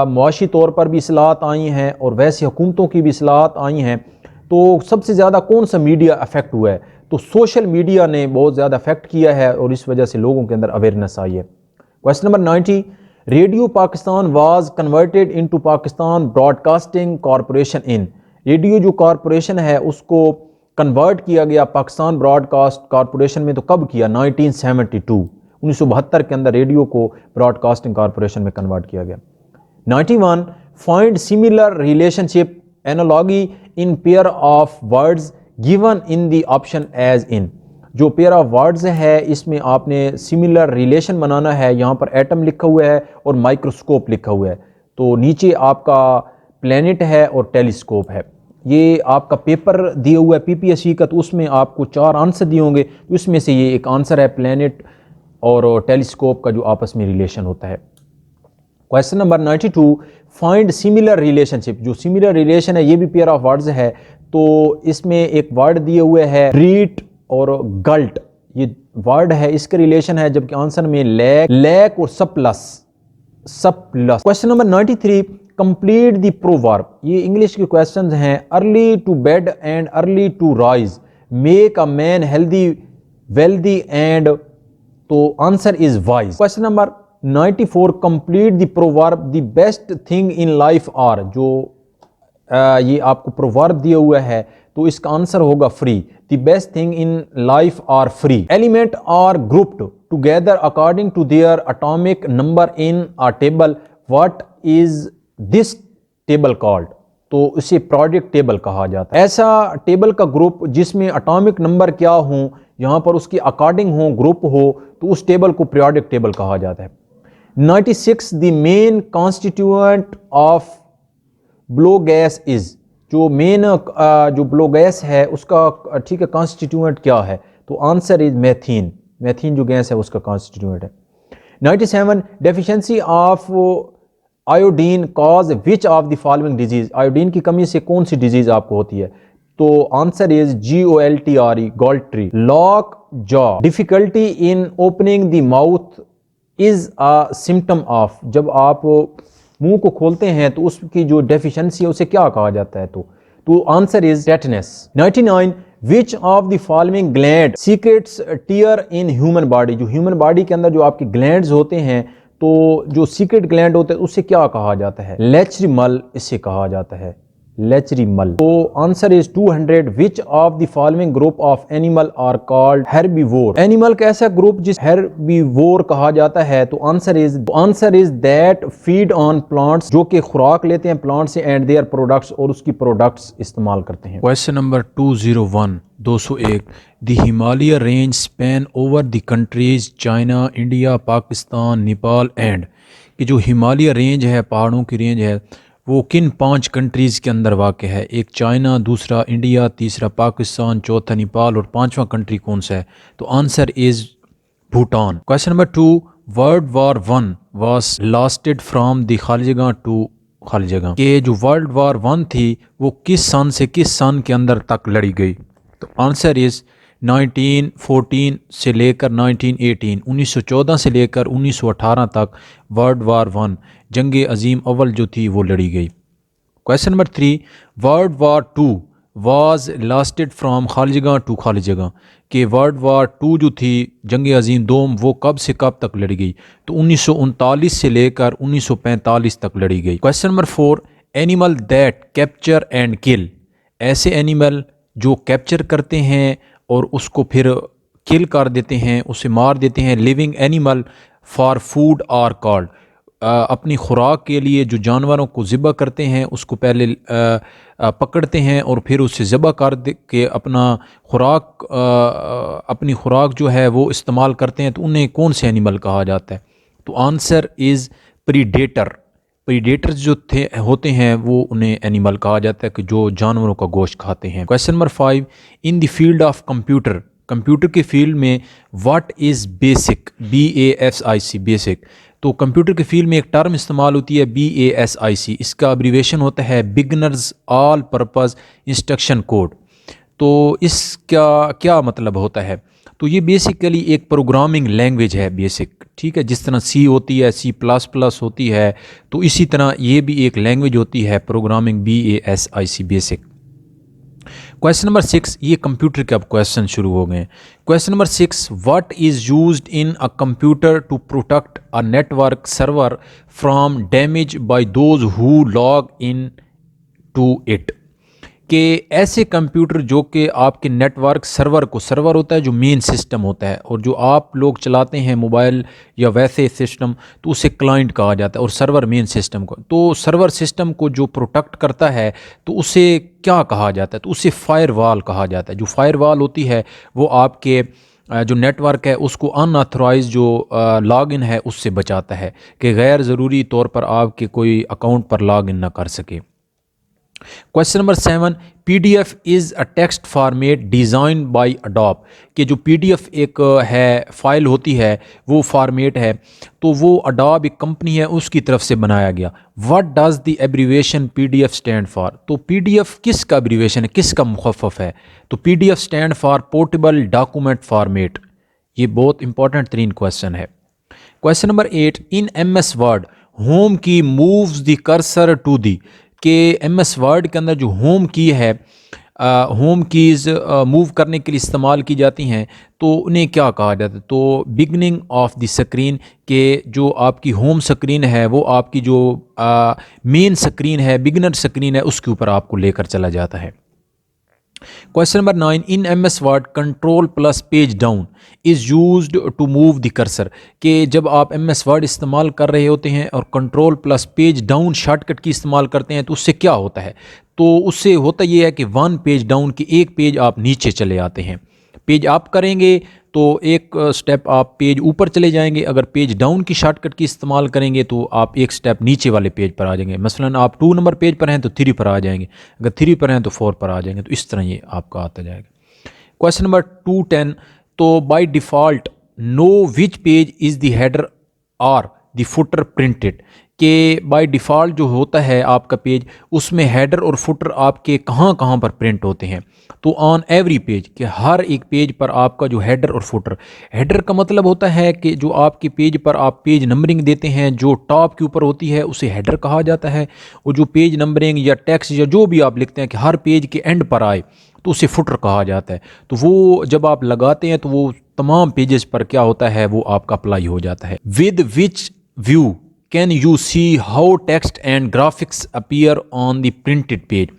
[SPEAKER 2] मुआशी तौर पर भी इस्लाहत आई हैं और वैसे हुकूमतों की भी इस्लाहत आई हैं, तो सबसे ज़्यादा कौन सा मीडिया अफेक्ट हुआ है? तो सोशल मीडिया ने बहुत ज़्यादा अफेक्ट किया है और इस वजह से लोगों के अंदर अवेयरनेस आई है। Question number 90, radio Pakistan was converted into Pakistan broadcasting corporation in. Radio जो कॉरपोरेशन है उसको कन्वर्ट किया गया पाकिस्तान ब्रॉडकास्ट कॉरपोरेशन में, तो कब किया? 1972 1972 के अंदर रेडियो को ब्रॉडकास्टिंग कॉरपोरेशन में कन्वर्ट किया गया। 91, find similar relationship analogy in pair of words given in the option as in. जो पेयर ऑफ वर्ड्स है इसमें आपने सिमिलर रिलेशन बनाना है। यहाँ पर एटम लिखा हुआ है और माइक्रोस्कोप लिखा हुआ है, तो नीचे आपका प्लैनेट है और टेलीस्कोप है। ये आपका पेपर दिया हुआ है PPSC का, तो उसमें आपको 4 आंसर दिए होंगे, उसमें से ये एक आंसर है प्लैनेट और टेलीस्कोप का जो आपस में रिलेशन होता है। Question number 92, find similar relationship. जो सिमिलर रिलेशन है ये भी पेयर ऑफ वर्ड्स है, तो इसमें एक वर्ड दिए हुए है ट्रीट और गल्ट, ये वर्ड है इसका रिलेशन है, जबकि आंसर में लैक और surplus. Question number 93, complete the proverb. ये इंग्लिश के क्वेश्चंस हैं। Early to bed and early to rise make a man healthy wealthy and, तो answer is wise. Question number 94, complete the proverb the best thing in life are. जो ये आपको proverb दिया हुआ है तो इसका आंसर होगा free. The best thing in life are free. Element are grouped together according to their atomic number in a table, what is this table called? तो इसे प्रोडक्ट टेबल कहा जाता है। ऐसा टेबल का ग्रुप जिसमें एटॉमिक नंबर क्या हो, यहाँ पर उसके अकॉर्डिंग हो, ग्रुप हो, तो उस टेबल को पीरियोडिक टेबल कहा जाता है। 96, the main constituent of blow gas is. जो मेन जो ब्लो गैस है उसका ठीक है कॉन्स्टिट्यूएंट क्या है? तो आंसर इज मैथीन। मैथीन जो गैस है उसका कॉन्स्टिट्यूएंट है। 97, deficiency of iodine cause which of the following disease. Iodine की कमी से कौन सी डिजीज आपको होती है? तो answer is GOLTRE, goitre. Lock jaw, difficulty in opening the mouth is a symptom of. जब आप मुंह को खोलते हैं तो उसकी जो डेफिशिएंसी है उसे क्या कहा जाता है? तो answer is tetanus. 99, which of the following gland secrets tier in human body. जो ह्यूमन बॉडी के अंदर जो आपके ग्लैंड्स होते हैं, तो जो सीक्रेट ग्लैंड होते हैं उसे क्या कहा जाता है? लैक्रिमल इसे कहा जाता है। लेचरीमल। तो answer is 200। Which of the following group of animal are called herbivore. Animal का ऐसा ग्रुप जिस हेर्बीवोर कहा जाता है, तो answer is that feed on plants, जो कि खुराक लेते हैं प्लांट से, एंड देयर प्रोडक्ट्स, और उसकी प्रोडक्ट्स इस्तेमाल करते हैं।
[SPEAKER 1] Question number 201 201 the Himalaya range span over the countries China, India, Pakistan, Nepal and, कि जो हिमालय रेंज है, पहाड़ों की रेंज है, वो किन 5 कंट्रीज़ के अंदर वाक़ है? एक चाइना, दूसरा इंडिया, तीसरा पाकिस्तान, चौथा नेपाल और 5वां कंट्री कौन सा है? तो answer is Bhutan. Question number 2, world war 1 was lasted from the खाली जगह टू खाली जगह, कि जो वर्ल्ड वॉर 1 थी वो किस सन से किस सन के अंदर तक लड़ी गई? तो आंसर इज़ 1914 से लेकर 1918, 1914 से लेकर 1918 तक वर्ल्ड वॉर 1 जंग अजीम अव्वल जो थी वो लड़ी गई। Question number 3, world war 2 was lasted from खाली जगह टू खाली जगह, कि वर्ल्ड वॉर 2 जो थी जंग अजीम दोम वो कब से कब तक लड़ी गई? तो 1939 से लेकर 1945 तक लड़ी गई। Question number 4, animal that capture and kill, ऐसे एनिमल जो कैप्चर करते हैं और उसको फिर किल कर देते हैं, उसे मार देते हैं, living animal for food are called, अपनी खुराक के लिए जो जानवरों को ज़िबा करते हैं उसको पहले पकड़ते हैं और फिर उसे ज़िबा कर के अपनी खुराक जो है वो इस्तेमाल करते हैं, तो उन्हें कौन से एनिमल कहा जाता है? तो आंसर इज़ प्रीडेटर। प्रीडेटर्स जो होते हैं वो उन्हें एनिमल कहा जाता है कि जो जानवरों का गोश्त खाते हैं। Question number 5, in the field of computer, computer के फील्ड में what is basic, BASIC basic, तो कंप्यूटर के फील्ड में एक टर्म इस्तेमाल होती है BASIC, इसका अब्रीवेशन होता है beginners all purpose instruction code. तो इसका क्या मतलब होता है? तो ये बेसिकली एक प्रोग्रामिंग लैंग्वेज है बेसिक, ठीक है, जिस तरह C होती है, C++ होती है, तो इसी तरह ये भी एक लैंग्वेज होती है programming BASIC basic. Question number 6, ये कंप्यूटर के अब क्वेश्चन शुरू हो गए। Question number 6, what is used in a computer to protect a network server from damage bye those who log in to it, कि ऐसे कंप्यूटर जो कि आपके नेटवर्क सर्वर होता है जो मेन सिस्टम होता है, और जो आप लोग चलाते हैं मोबाइल या वैसे सिस्टम, तो उसे क्लाइंट कहा जाता है, और सर्वर मेन सिस्टम को। तो सर्वर सिस्टम को जो प्रोटेक्ट करता है तो उसे क्या कहा जाता है? तो उसे फायरवॉल कहा जाता है। जो फायरवॉल होती है वो आपके जो नेटवर्क है उसको अनऑथराइज जो लॉगिन है उससे बचाता है, कि गैर ज़रूरी तौर पर आपके कोई अकाउंट पर लॉगिन ना कर सके। Question number 7, PDF is a text format design by Adobe, कि जो PDF एक है फाइल होती है वो फॉर्मेट है, तो वो अडोब एक कंपनी है उसकी तरफ से बनाया गया। What does the abbreviation PDF stand for? तो PDF किसका एब्रीवेशन है, किसका मुखफ़फ़ है? तो PDF stand for portable document format. ये बहुत इंपॉर्टेंट तरीन क्वेश्चन है। Question number 8, in MS word home key moves the cursor to the, कि MS वर्ड के अंदर जो होम की है, होम कीज़ मूव करने के लिए इस्तेमाल की जाती हैं, तो उन्हें क्या कहा जाता है? तो बिगनिंग ऑफ द स्क्रीन, के जो आपकी होम स्क्रीन है वो आपकी जो मेन स्क्रीन है, बिगनर स्क्रीन है, उसके ऊपर आपको लेकर चला जाता है। Question number 9, in MS word control plus page down is used to move the cursor, कि जब आप MS वर्ड इस्तेमाल कर रहे होते हैं और control plus page down shortcut की इस्तेमाल करते हैं, तो उससे क्या होता है? तो उससे होता ये है कि 1 पेज डाउन, की एक पेज आप नीचे चले आते हैं। पेज अप करेंगे तो एक स्टेप आप पेज ऊपर चले जाएंगे, अगर पेज डाउन की शॉर्टकट की इस्तेमाल करेंगे तो आप एक स्टेप नीचे वाले पेज पर आ जाएंगे। मसलन आप 2 नंबर पेज पर हैं तो 3 पर आ जाएंगे, अगर 3 पर हैं तो 4 पर आ जाएंगे, तो इस तरह ये आपका आता जाएगा। क्वेश्चन नंबर 210, तो by default know which page is the header और द फुटर प्रिंटेड, कि बाय डिफ़ॉल्ट जो होता है आपका पेज, उसमें हेडर और फुटर आपके कहाँ कहाँ पर प्रिंट होते हैं? तो ऑन एवरी पेज, कि हर एक पेज पर आपका जो हेडर और फुटर, हेडर का मतलब होता है कि जो आपके पेज पर आप पेज नंबरिंग देते हैं जो टॉप के ऊपर होती है उसे हेडर कहा जाता है, और जो पेज नंबरिंग या टेक्स्ट या जो भी आप लिखते हैं कि हर पेज के एंड पर आए तो उसे फुटर कहा जाता है। तो वो जब आप लगाते हैं तो वो तमाम पेजेस पर क्या होता है वो आपका अप्लाई हो जाता है। With which view, can you see how text and graphics appear on the printed page.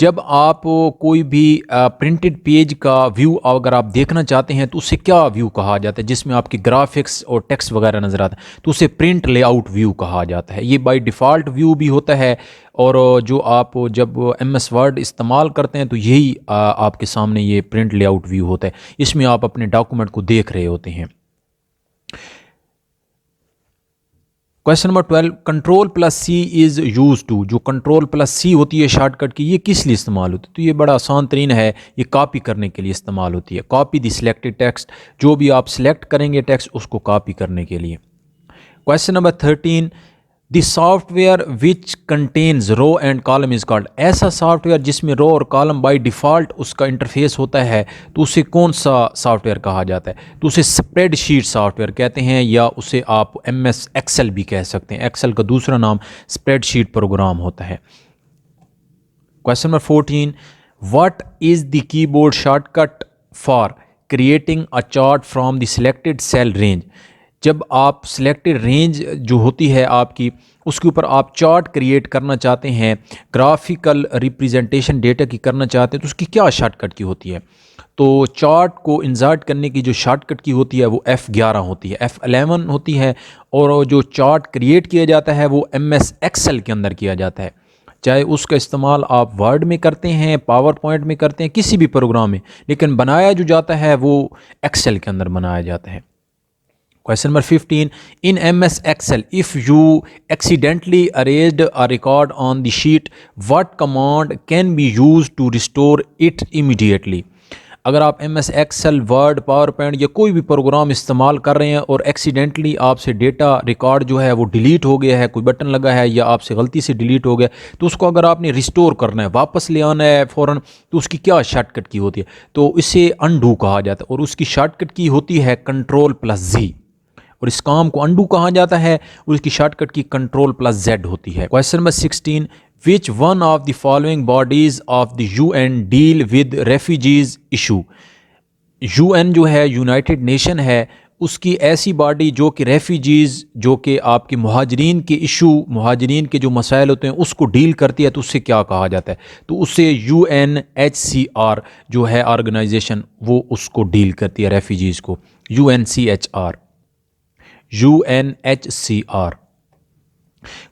[SPEAKER 1] जब आप कोई भी प्रिंटेड पेज का व्यू अगर आप देखना चाहते हैं तो उसे क्या व्यू कहा जाता है, जिसमें आपकी ग्राफिक्स और टेक्स्ट वगैरह नज़र आता है, तो उसे प्रिंट लेआउट व्यू कहा जाता है। ये बाय डिफ़ॉल्ट व्यू भी होता है, और जो आप जब MS वर्ड इस्तेमाल करते हैं तो यही आपके सामने ये प्रिंट लेआउट व्यू होता है। इसमें आप अपने डॉक्यूमेंट को देख रहे होते हैं। Question number 12, Ctrl+C is use to. जो Ctrl+C होती है शॉर्टकट की, ये किस लिए इस्तेमाल होती है? तो ये बड़ा आसान तरीन है, ये कॉपी करने के लिए इस्तेमाल होती है। कॉपी द सिलेक्टेड टेक्स्ट, जो भी आप सिलेक्ट करेंगे टेक्स्ट उसको कॉपी करने के लिए। Question number 13, the software which contains row and column is called. ऐसा सॉफ्टवेयर जिसमें रो और कॉलम बाय डिफ़ॉल्ट उसका इंटरफेस होता है, तो उसे कौन सा सॉफ्टवेयर कहा जाता है? तो उसे स्प्रेडशीट सॉफ्टवेयर कहते हैं, या उसे आप MS एक्सेल भी कह सकते हैं। एक्सेल का दूसरा नाम स्प्रेडशीट प्रोग्राम होता है। Question number 14, what is the keyboard shortcut for creating a chart from the selected cell range. जब आप सिलेक्टेड रेंज जो होती है आपकी, उसके ऊपर आप चार्ट क्रिएट करना चाहते हैं, ग्राफिकल रिप्रेजेंटेशन डेटा की करना चाहते हैं, तो उसकी क्या शॉर्टकट की होती है? तो चार्ट को इंसर्ट करने की जो शॉर्टकट की होती है वो F11 होती है, F11 होती है। और जो चार्ट क्रिएट किया जाता है वो MS एक्सेल के अंदर किया जाता है, चाहे उसका इस्तेमाल आप वर्ड में करते हैं, पावर पॉइंट में करते हैं, किसी भी प्रोग्राम में, लेकिन बनाया जो जाता है वो एक्सेल के अंदर बनाया जाता है। Question number 15, in MS Excel, if you accidentally erased a record on the sheet, what command can be used to restore it immediately? अगर आप MS Excel, Word, PowerPoint या कोई भी प्रोग्राम इस्तेमाल कर रहे हैं और एक्सीडेंटली आपसे डेटा रिकॉर्ड जो है वो डिलीट हो गया है, कोई बटन लगा है या आपसे गलती से डिलीट हो गया, तो उसको अगर आपने रिस्टोर करना है, वापस ले आना है फ़ौरन, तो उसकी क्या शॉर्टकट की होती है? तो इसे अनडू कहा जाता है, और उसकी शॉर्टकट की होती है Ctrl+Z। और इस काम को अंडू कहा जाता है, और इसकी शॉर्टकट की Ctrl+Z होती है। Question number 16, which one of the following bodies of the UN deal with refugees issue. UN जो है यूनाइटेड नेशन है, उसकी ऐसी बॉडी जो कि रेफ्यूजीज़, जो कि आपके मुहाजिरीन के इशू, मुहाजिरीन के जो मसाइल होते हैं उसको डील करती है, तो उससे क्या कहा जाता है? तो उससे UNHCR जो है ऑर्गेनाइजेशन, वो उसको डील करती है रेफ्यूजीज़ को, UNHCR।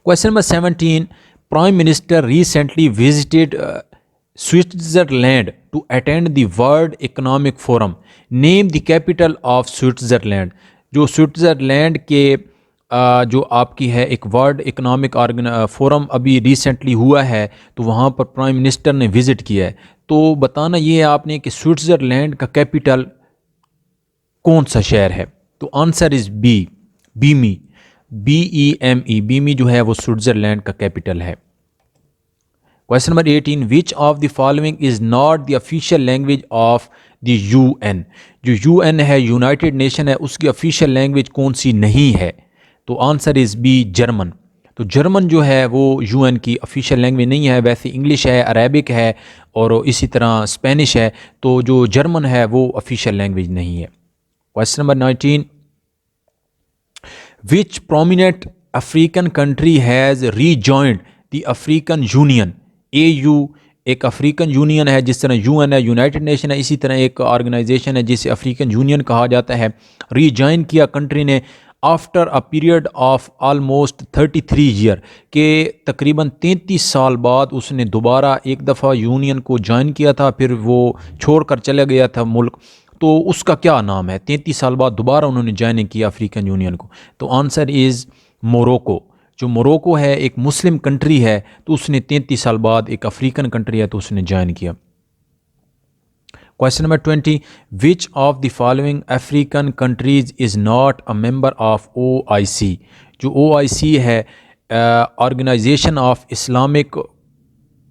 [SPEAKER 1] Question number 17, Prime Minister recently visited Switzerland to attend the World Economic Forum. Name the capital of Switzerland. जो स्विट्ज़रलैंड के जो आपकी है एक वर्ल्ड इकोनॉमिक फोरम अभी रिसेंटली हुआ है, तो वहाँ पर प्राइम मिनिस्टर ने विज़िट किया है। तो बताना ये है आपने कि स्विट्ज़रलैंड का कैपिटल कौन सा शहर है? तो आंसर इज़ बी, बीमी, BEME, बीमी जो है वो स्विट्ज़रलैंड का कैपिटल है। Question number 18, which of the following is not the official language of the UN। जो UN है, यूनाइटेड नेशन है, उसकी ऑफिशियल लैंग्वेज कौन सी नहीं है? तो आंसर इज़ बी, जर्मन। तो जर्मन जो है वो UN की ऑफिशियल लैंग्वेज नहीं है, वैसे इंग्लिश है, अरेबिक है और इसी तरह स्पेनिश है, तो जो जर्मन है वो ऑफिशियल लैंग्वेज नहीं है। Question number 19, which prominent African country has rejoined the African union. AU एक अफ्रीकन यूनियन है, जिस तरह UN है, यूनाइटेड नेशन है, इसी तरह एक ऑर्गेनाइजेशन है जिसे अफ्रीकन यूनियन कहा जाता है। रीजॉइन किया कंट्री ने after a period of almost 33 year, के तकरीबन 33 साल बाद उसने दोबारा एक दफ़ा यूनियन को ज्वाइन किया था, फिर वो छोड़कर चला गया था मुल्क। तो उसका क्या नाम है? 33 साल बाद दोबारा उन्होंने ज्वाइन किया अफ्रीकन यूनियन को। तो आंसर इज़ मोरक्को। जो मोरक्को है एक मुस्लिम कंट्री है, तो उसने 33 साल बाद, एक अफ्रीकन कंट्री है, तो उसने ज्वाइन किया। Question number 20, which of the following African countries is not a member of OIC। जो OIC है, ऑर्गेनाइजेशन ऑफ इस्लामिक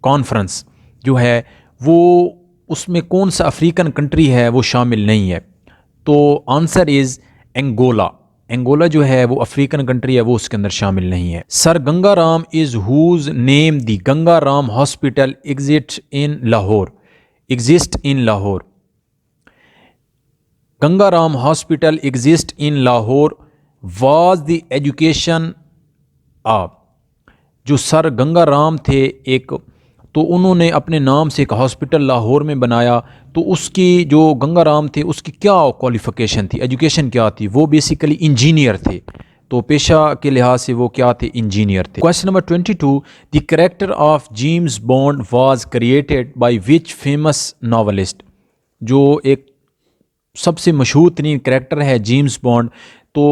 [SPEAKER 1] कॉन्फ्रेंस जो है, वो उसमें कौन सा अफ्रीकन कंट्री है वो शामिल नहीं है? तो आंसर इज़ एंगोला। एंगोला जो है वो अफ्रीकन कंट्री है, वो उसके अंदर शामिल नहीं है। Sir Ganga Ram is whose name the Ganga Ram hospital exist in Lahore. Ganga Ram hospital exist in Lahore was the education जो सर गंगा राम थे एक, तो उन्होंने अपने नाम से एक हॉस्पिटल लाहौर में बनाया। तो उसकी जो गंगा राम थे उसकी क्या क्वालिफ़िकेशन थी, एजुकेशन क्या थी? वो बेसिकली इंजीनियर थे। तो पेशा के लिहाज से वो क्या थे? इंजीनियर थे। Question number 22, the character of James bond was created by which famous novelist? जो एक सबसे मशहूर तरीन कैरेक्टर है जेम्स बॉन्ड, तो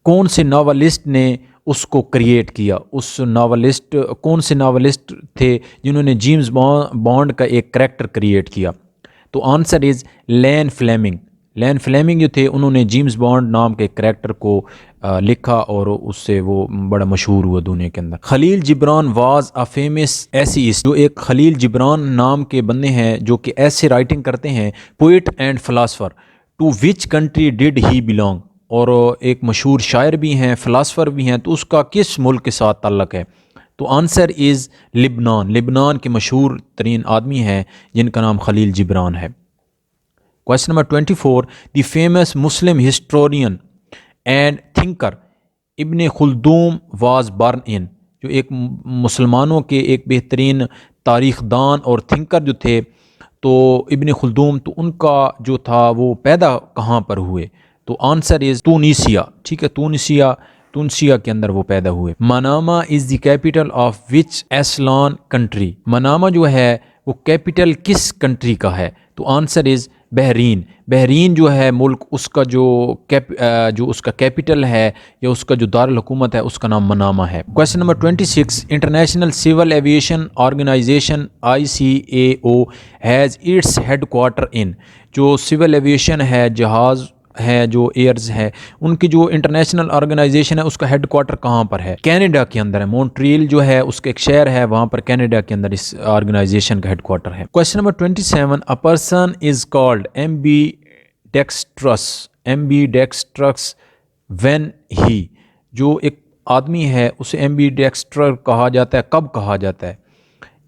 [SPEAKER 1] कौन से नावलिस्ट ने उसको क्रिएट किया? उस नावलिस्ट, कौन से नावलिस्ट थे जिन्होंने जेम्स बॉन्ड का एक कैरेक्टर क्रिएट किया? तो answer is Ian Fleming. Ian Fleming जो थे उन्होंने जेम्स बॉन्ड नाम के कैरेक्टर को लिखा और उससे वो बड़ा मशहूर हुआ दुनिया के अंदर। Khalil Gibran was a famous essayist. जो एक खलील जिब्रान नाम के बंदे हैं जो कि ऐसे राइटिंग करते हैं, poet and philosopher. To which country did he belong? और एक मशहूर शायर भी हैं, फ़िलासफ़र भी हैं, तो उसका किस मुल्क के साथ ताल्लुक़ है? तो आंसर इज़ लिबनान। लिबनान के मशहूर तरीन आदमी हैं जिनका नाम खलील जिब्रान है। Question number 24, the famous Muslim historian and thinker Ibn Khaldun was born in. जो एक मुसलमानों के एक बेहतरीन तारीख़दान और थिंकर जो थे, तो इब्न खुल्दूम, तो उनका जो था वो पैदा कहाँ पर हुए? तो आंसर इज़ तुनिसिया। ठीक है, तुनिसिया के अंदर वो पैदा हुए। Manama is the capital of which Asian country? Manama जो है वो कैपिटल किस कंट्री का है? तो आंसर इज़ बहरीन। बहरीन जो है मुल्क, उसका जो उसका कैपिटल है या उसका जो दारुल हुकूमत है उसका नाम मनामा है। Question number 26, international civil aviation organization ICAO has its headquarter in. जो सिविल एविएशन है, जहाज़ है, जो एयर्स है, उनकी जो इंटरनेशनल ऑर्गेनाइजेशन है उसका हेडक्वार्टर कहाँ पर है? कनाडा के अंदर है। मॉन्ट्रियल जो है उसका एक शहर है, वहाँ पर कनाडा के अंदर इस ऑर्गेनाइजेशन का हेडक्वार्टर है। Question number 27, a person is called ambidextrous when he. जो एक आदमी है उसे एम्बीडेक्स्ट्रर कहा जाता है, कब कहा जाता है?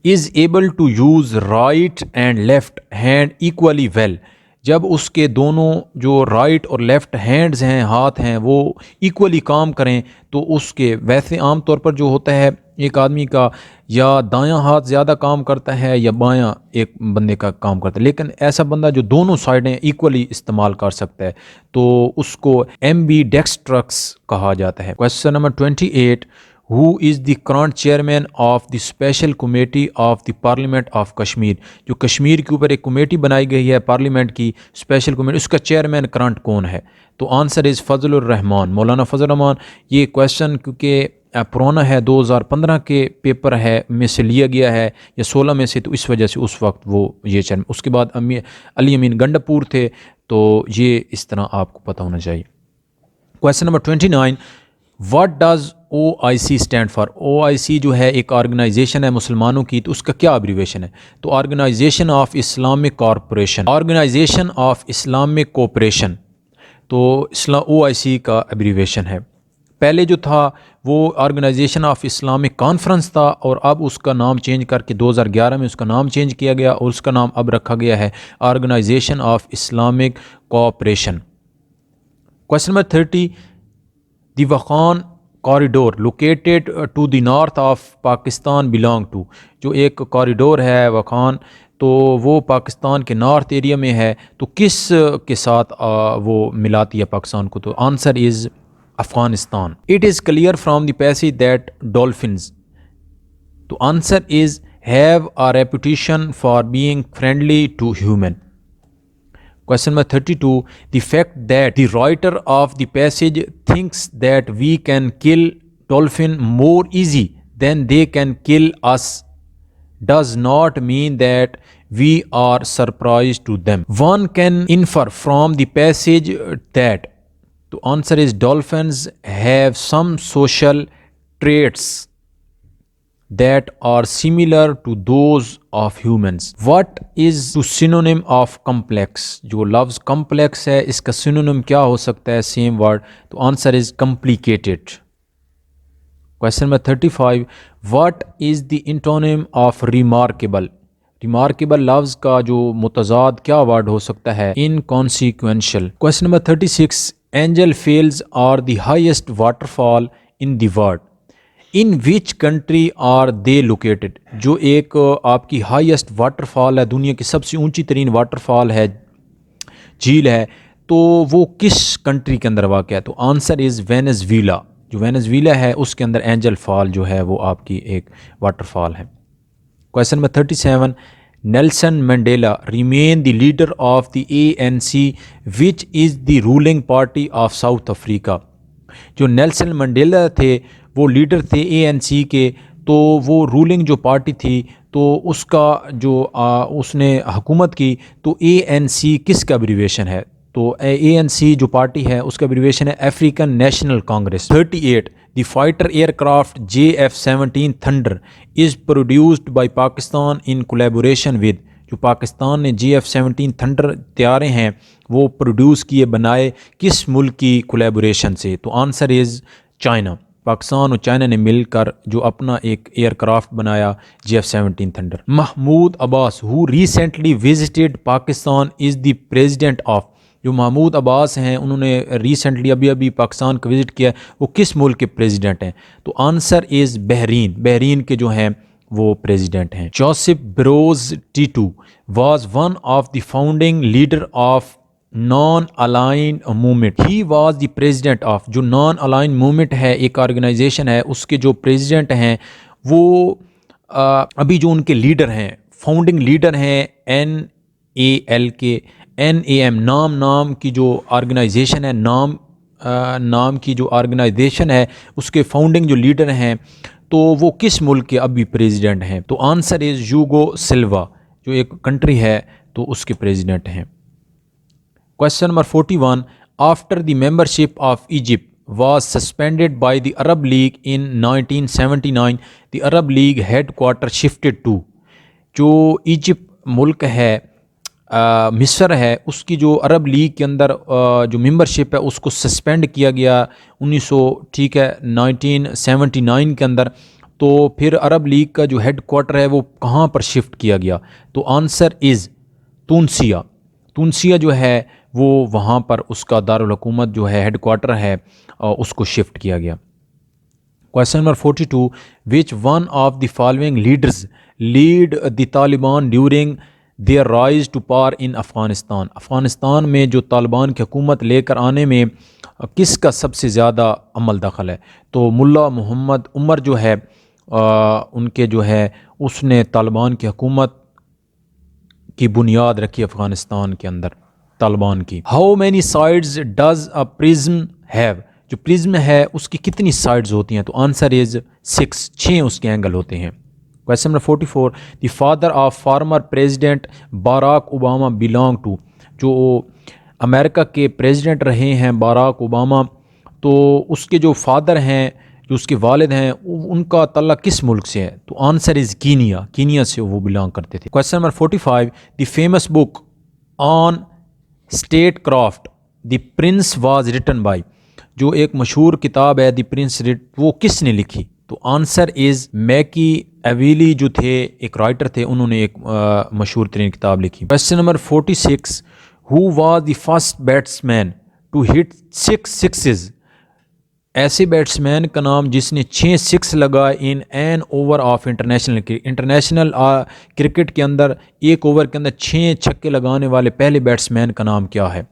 [SPEAKER 1] Is able to use right and left hand equally well. जब उसके दोनों जो राइट और लेफ़्ट हैंड्स हैं, हाथ हैं, वो इक्वली काम करें तो उसके, वैसे आम तौर पर जो होता है एक आदमी का या दायां हाथ ज़्यादा काम करता है या बायां एक बंदे का काम करता है, लेकिन ऐसा बंदा जो दोनों साइडें इक्वली इस्तेमाल कर सकता है तो उसको एम्बीडेक्स्ट्रस कहा जाता है। Question number 28, Who is the current chairman of the special committee of the Parliament of Kashmir? जो कश्मीर के ऊपर एक कमेटी बनाई गई है पार्लियामेंट की, स्पेशल कमेटी, उसका चेयरमैन करंट कौन है? तो आंसर इज़ फजलुर रहमान, मौलाना फजलुर रहमान। ये क्वेश्चन क्योंकि पुराना है, 2015 के पेपर है में से लिया गया है या 16 में से, तो इस वजह से उस वक्त वो ये चेयरमैन, उसके बाद अली अमीन गंडापुर थे, तो ये इस तरह आपको पता होना चाहिए। Question number 29, what does OIC stand for? OIC जो है एक ऑर्गेनाइजेशन है मुसलमानों की, तो उसका क्या एब्रीवेशन है? तो organization of Islamic corporation, organization of Islamic cooperation, तो OIC का एब्रीवेशन है। पहले जो था वो ऑर्गेनाइजेशन ऑफ इस्लामिक कॉन्फ्रेंस था और अब उसका नाम चेंज करके 2011 में उसका नाम चेंज किया गया और उसका नाम अब रखा गया है organization of Islamic cooperation. Question number 30, the Wakhan corridor located to the north of Pakistan belong to. जो एक कॉरिडोर है वखान, तो वो पाकिस्तान के नॉर्थ एरिया में है, तो किस के साथ वो मिलाती है पाकिस्तान को? तो answer is Afghanistan. It is clear from the passage that dolphins, तो answer is have a reputation for being friendly to human. Question number 32, the fact that the writer of the passage thinks that we can kill dolphin more easy than they can kill us does not mean that we are surprised to them. One can infer from the passage that, the answer is dolphins have some social traits that are similar to those of humans. What is the synonym of complex? जो लफ्ज़ complex है इसका synonym क्या हो सकता है same word? तो answer is complicated. Question number 35, what is the antonym of remarkable? Remarkable लफ्ज़ का जो मुतज़ाद क्या वर्ड हो सकता है? Inconsequential. Question number 36, Angel Falls are the highest waterfall in the world, in which country are they located. जो एक आपकी हाईएस्ट वाटरफॉल है, दुनिया की सबसे ऊंची तरीन वाटरफॉल है, झील है, तो वो किस कंट्री के अंदर वाक़ है? तो आंसर इज़ वेनेज़ुएला। जो वेनेज़ुएला है उसके अंदर एंजल फॉल जो है वो आपकी एक वाटरफॉल है। Question number 37, Nelson Mandela remain the leader of the ANC which is the ruling party of south Africa. जो नेल्सन मंडेला थे वो लीडर थे ANC के, तो वो रूलिंग जो पार्टी थी तो उसका जो उसने हुकूमत की, तो ANC किसका एब्रीविएशन है? तो ANC जो पार्टी है उसका एब्रीविएशन है African national Congress. 38, the fighter aircraft JF-17 thunder is produced by Pakistan in collaboration with. जो पाकिस्तान ने JF-17 थंडर तैयारे हैं वो प्रोड्यूस किए, बनाए किस मुल्क की कोलैबोरेशन से? तो आंसर इज़ चाइना। पाकिस्तान और चाइना ने मिलकर जो अपना एक एयरक्राफ्ट बनाया JF-17 Thunder. Mahmoud Abbas who recently visited Pakistan is the president of. जो महमूद अब्बास हैं उन्होंने रिसेंटली अभी पाकिस्तान का विज़िट किया, वो किस मुल्क के प्रेसिडेंट हैं? तो आंसर इज़ बहरीन। बहरीन के जो हैं वो प्रेसिडेंट हैं। Joseph Broz Tito was one of the founding leader of non align movement. He was the president of. जो नॉन अलाइन मूवमेंट है, एक ऑर्गेनाइजेशन है, उसके जो प्रेसिडेंट हैं वो अभी जो उनके लीडर हैं, फाउंडिंग लीडर हैं NAM नाम की जो ऑर्गेनाइजेशन है, नाम की जो ऑर्गेनाइजेशन है उसके फाउंडिंग जो लीडर हैं तो वो किस मुल्क के अभी प्रेसिडेंट हैं? तो आंसर इज़ यूगो सिल्वा। जो एक कंट्री है तो उसके प्रेसिडेंट हैं। Question number 41, after the membership of Egypt was suspended by the Arab League in 1979, the Arab League headquarter shifted to। जो इजिप्ट मुल्क है, मिस्र है, उसकी जो अरब लीग के अंदर जो मेंबरशिप है उसको सस्पेंड किया गया 1979 के अंदर। तो फिर अरब लीग का जो हेड क्वार्टर है वो कहाँ पर शिफ्ट किया गया? तो आंसर इज़ तुनिसिया। तुनिसिया जो है वो वहाँ पर उसका दारुल हुकूमत जो है, हेड क्वार्टर है, उसको शिफ्ट किया गया। Question number 42, which one of the following leaders lead the Taliban during their rise to power in Afghanistan. Afghanistan में जो तालिबान की हुकूमत लेकर आने में किसका सबसे ज़्यादा अमल दखल है? तो मुल्ला मोहम्मद उमर जो है उनके जो है उसने तालिबान की हुकूमत की बुनियाद रखी अफ़गानिस्तान के अंदर, तालिबान की। How many sides does a prism have. जो प्रिज्म है उसकी कितनी साइड्स होती हैं? तो आंसर इज़ 6 उसके एंगल होते हैं। Question number 44, the father of former president Barack Obama belong to. जो अमेरिका के प्रेसिडेंट रहे हैं बाराक ओबामा, तो उसके जो फादर हैं, जो उसके वालिद हैं, उनका तल्लुक़ किस मुल्क से है? तो आंसर इज़ कीनिया। कीनिया से वो बिलोंग करते थे। Question number 45, the famous book on statecraft the prince was written by. जो एक मशहूर किताब है द प्रिंस, वो किसने लिखी? तो आंसर इज़ मैकी एविली जो थे, एक राइटर थे, उन्होंने एक मशहूर तरीन किताब लिखी। Question number 46, who was the first batsman to hit 6 sixes. ऐसे बैट्समैन का नाम जिसने 6 सिक्स लगाए in an over of international cricket के अंदर, एक ओवर के अंदर 6 छक्के लगाने वाले पहले बैट्समैन का नाम क्या है?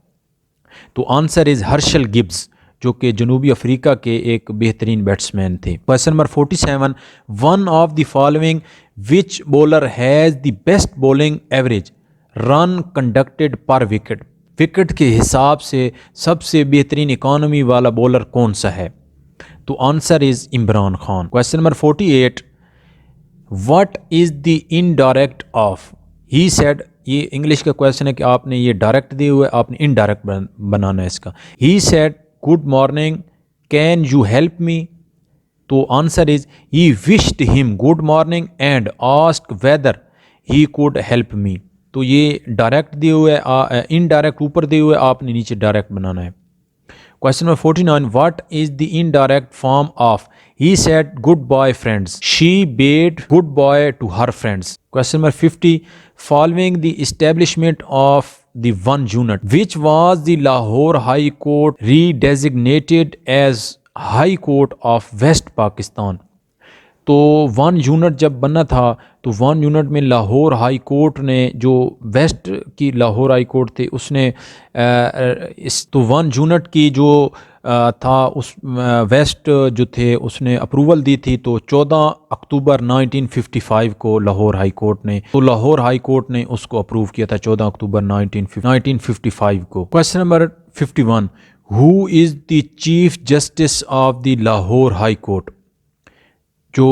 [SPEAKER 1] तो आंसर इज़ हर्शल गिब्स, जो कि जनूबी अफ्रीका के एक बेहतरीन बैट्समैन थे। Question number 47, one of the following which bowler has the best bowling average run conducted पर विकेट। विकेट के हिसाब से सबसे बेहतरीन इकॉनमी वाला बॉलर कौन सा है? तो answer is Imran Khan. Question number 48, what is the indirect of he said. ये इंग्लिश का क्वेश्चन है कि आपने ये डायरेक्ट दिए हुए, आपने इनडायरेक्ट बनाना है इसका। He said good morning, can you help me. तो answer is he wished him good morning and asked whether he could help me. तो ये डायरेक्ट दिए हुए, इनडायरेक्ट ऊपर दिए हुए, आपने नीचे डायरेक्ट बनाना है। Question number 49, what is the indirect form of he said goodbye friends, she bade goodbye to her friends. Question number 50, following the establishment of the 1 unit, which was the Lahore High Court redesignated as High Court of West Pakistan. तो 1 unit जब बना था तो 1 unit में Lahore high court ने, जो waste की Lahore high court थे, उसने तो 1 यूनिट की जो था उस वेस्ट जो थे उसने अप्रूवल दी थी। तो 14 अक्टूबर 1955 को लाहौर हाई कोर्ट ने उसको अप्रूव किया था 14 अक्टूबर 1955 को। Question number 51, who is the chief justice of the Lahore high court? जो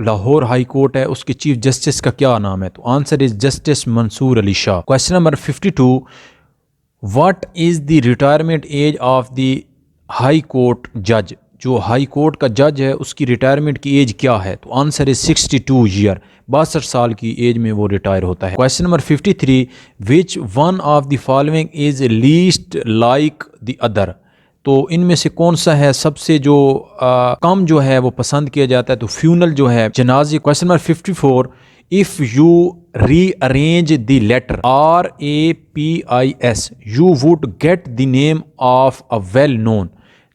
[SPEAKER 1] लाहौर हाई कोर्ट है उसके चीफ जस्टिस का क्या नाम है? तो answer is justice Mansoor Ali Shah. Question number 52, what is the retirement age of the high court जज? जो हाई कोर्ट का जज है उसकी रिटायरमेंट की एज क्या है? तो आंसर इज 62 ईयर, 62 साल की एज में वो रिटायर होता है। Question number 53, which one of the following is least like the other? तो इनमें से कौन सा है सबसे जो कम जो है वो पसंद किया जाता है? तो फ्यूनल जो है, जनाजे। Question number 54, if you rearrange the letter RAPIS you would get the name of a well known.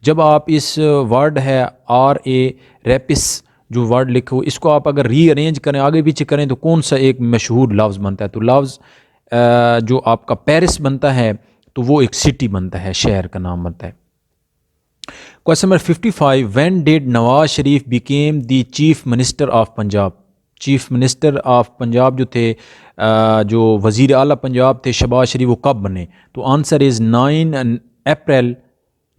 [SPEAKER 1] जब आप इस वर्ड है RAPIS जो वर्ड लिखो, इसको आप अगर रीअरेंज करें, आगे पीछे करें, तो कौन सा एक मशहूर लफ्ज़ बनता है? तो लफ्ज़ जो आपका पेरिस बनता है तो वो एक सिटी बनता है, शहर का नाम बनता है। Question number 55, when did Nawaz Sharif became the chief minister of Punjab? Chief minister of Punjab जो थे, जो वज़ीर आला पंजाब थे शहबाज शरीफ, वो कब बने? तो आंसर इज़ 9 अप्रैल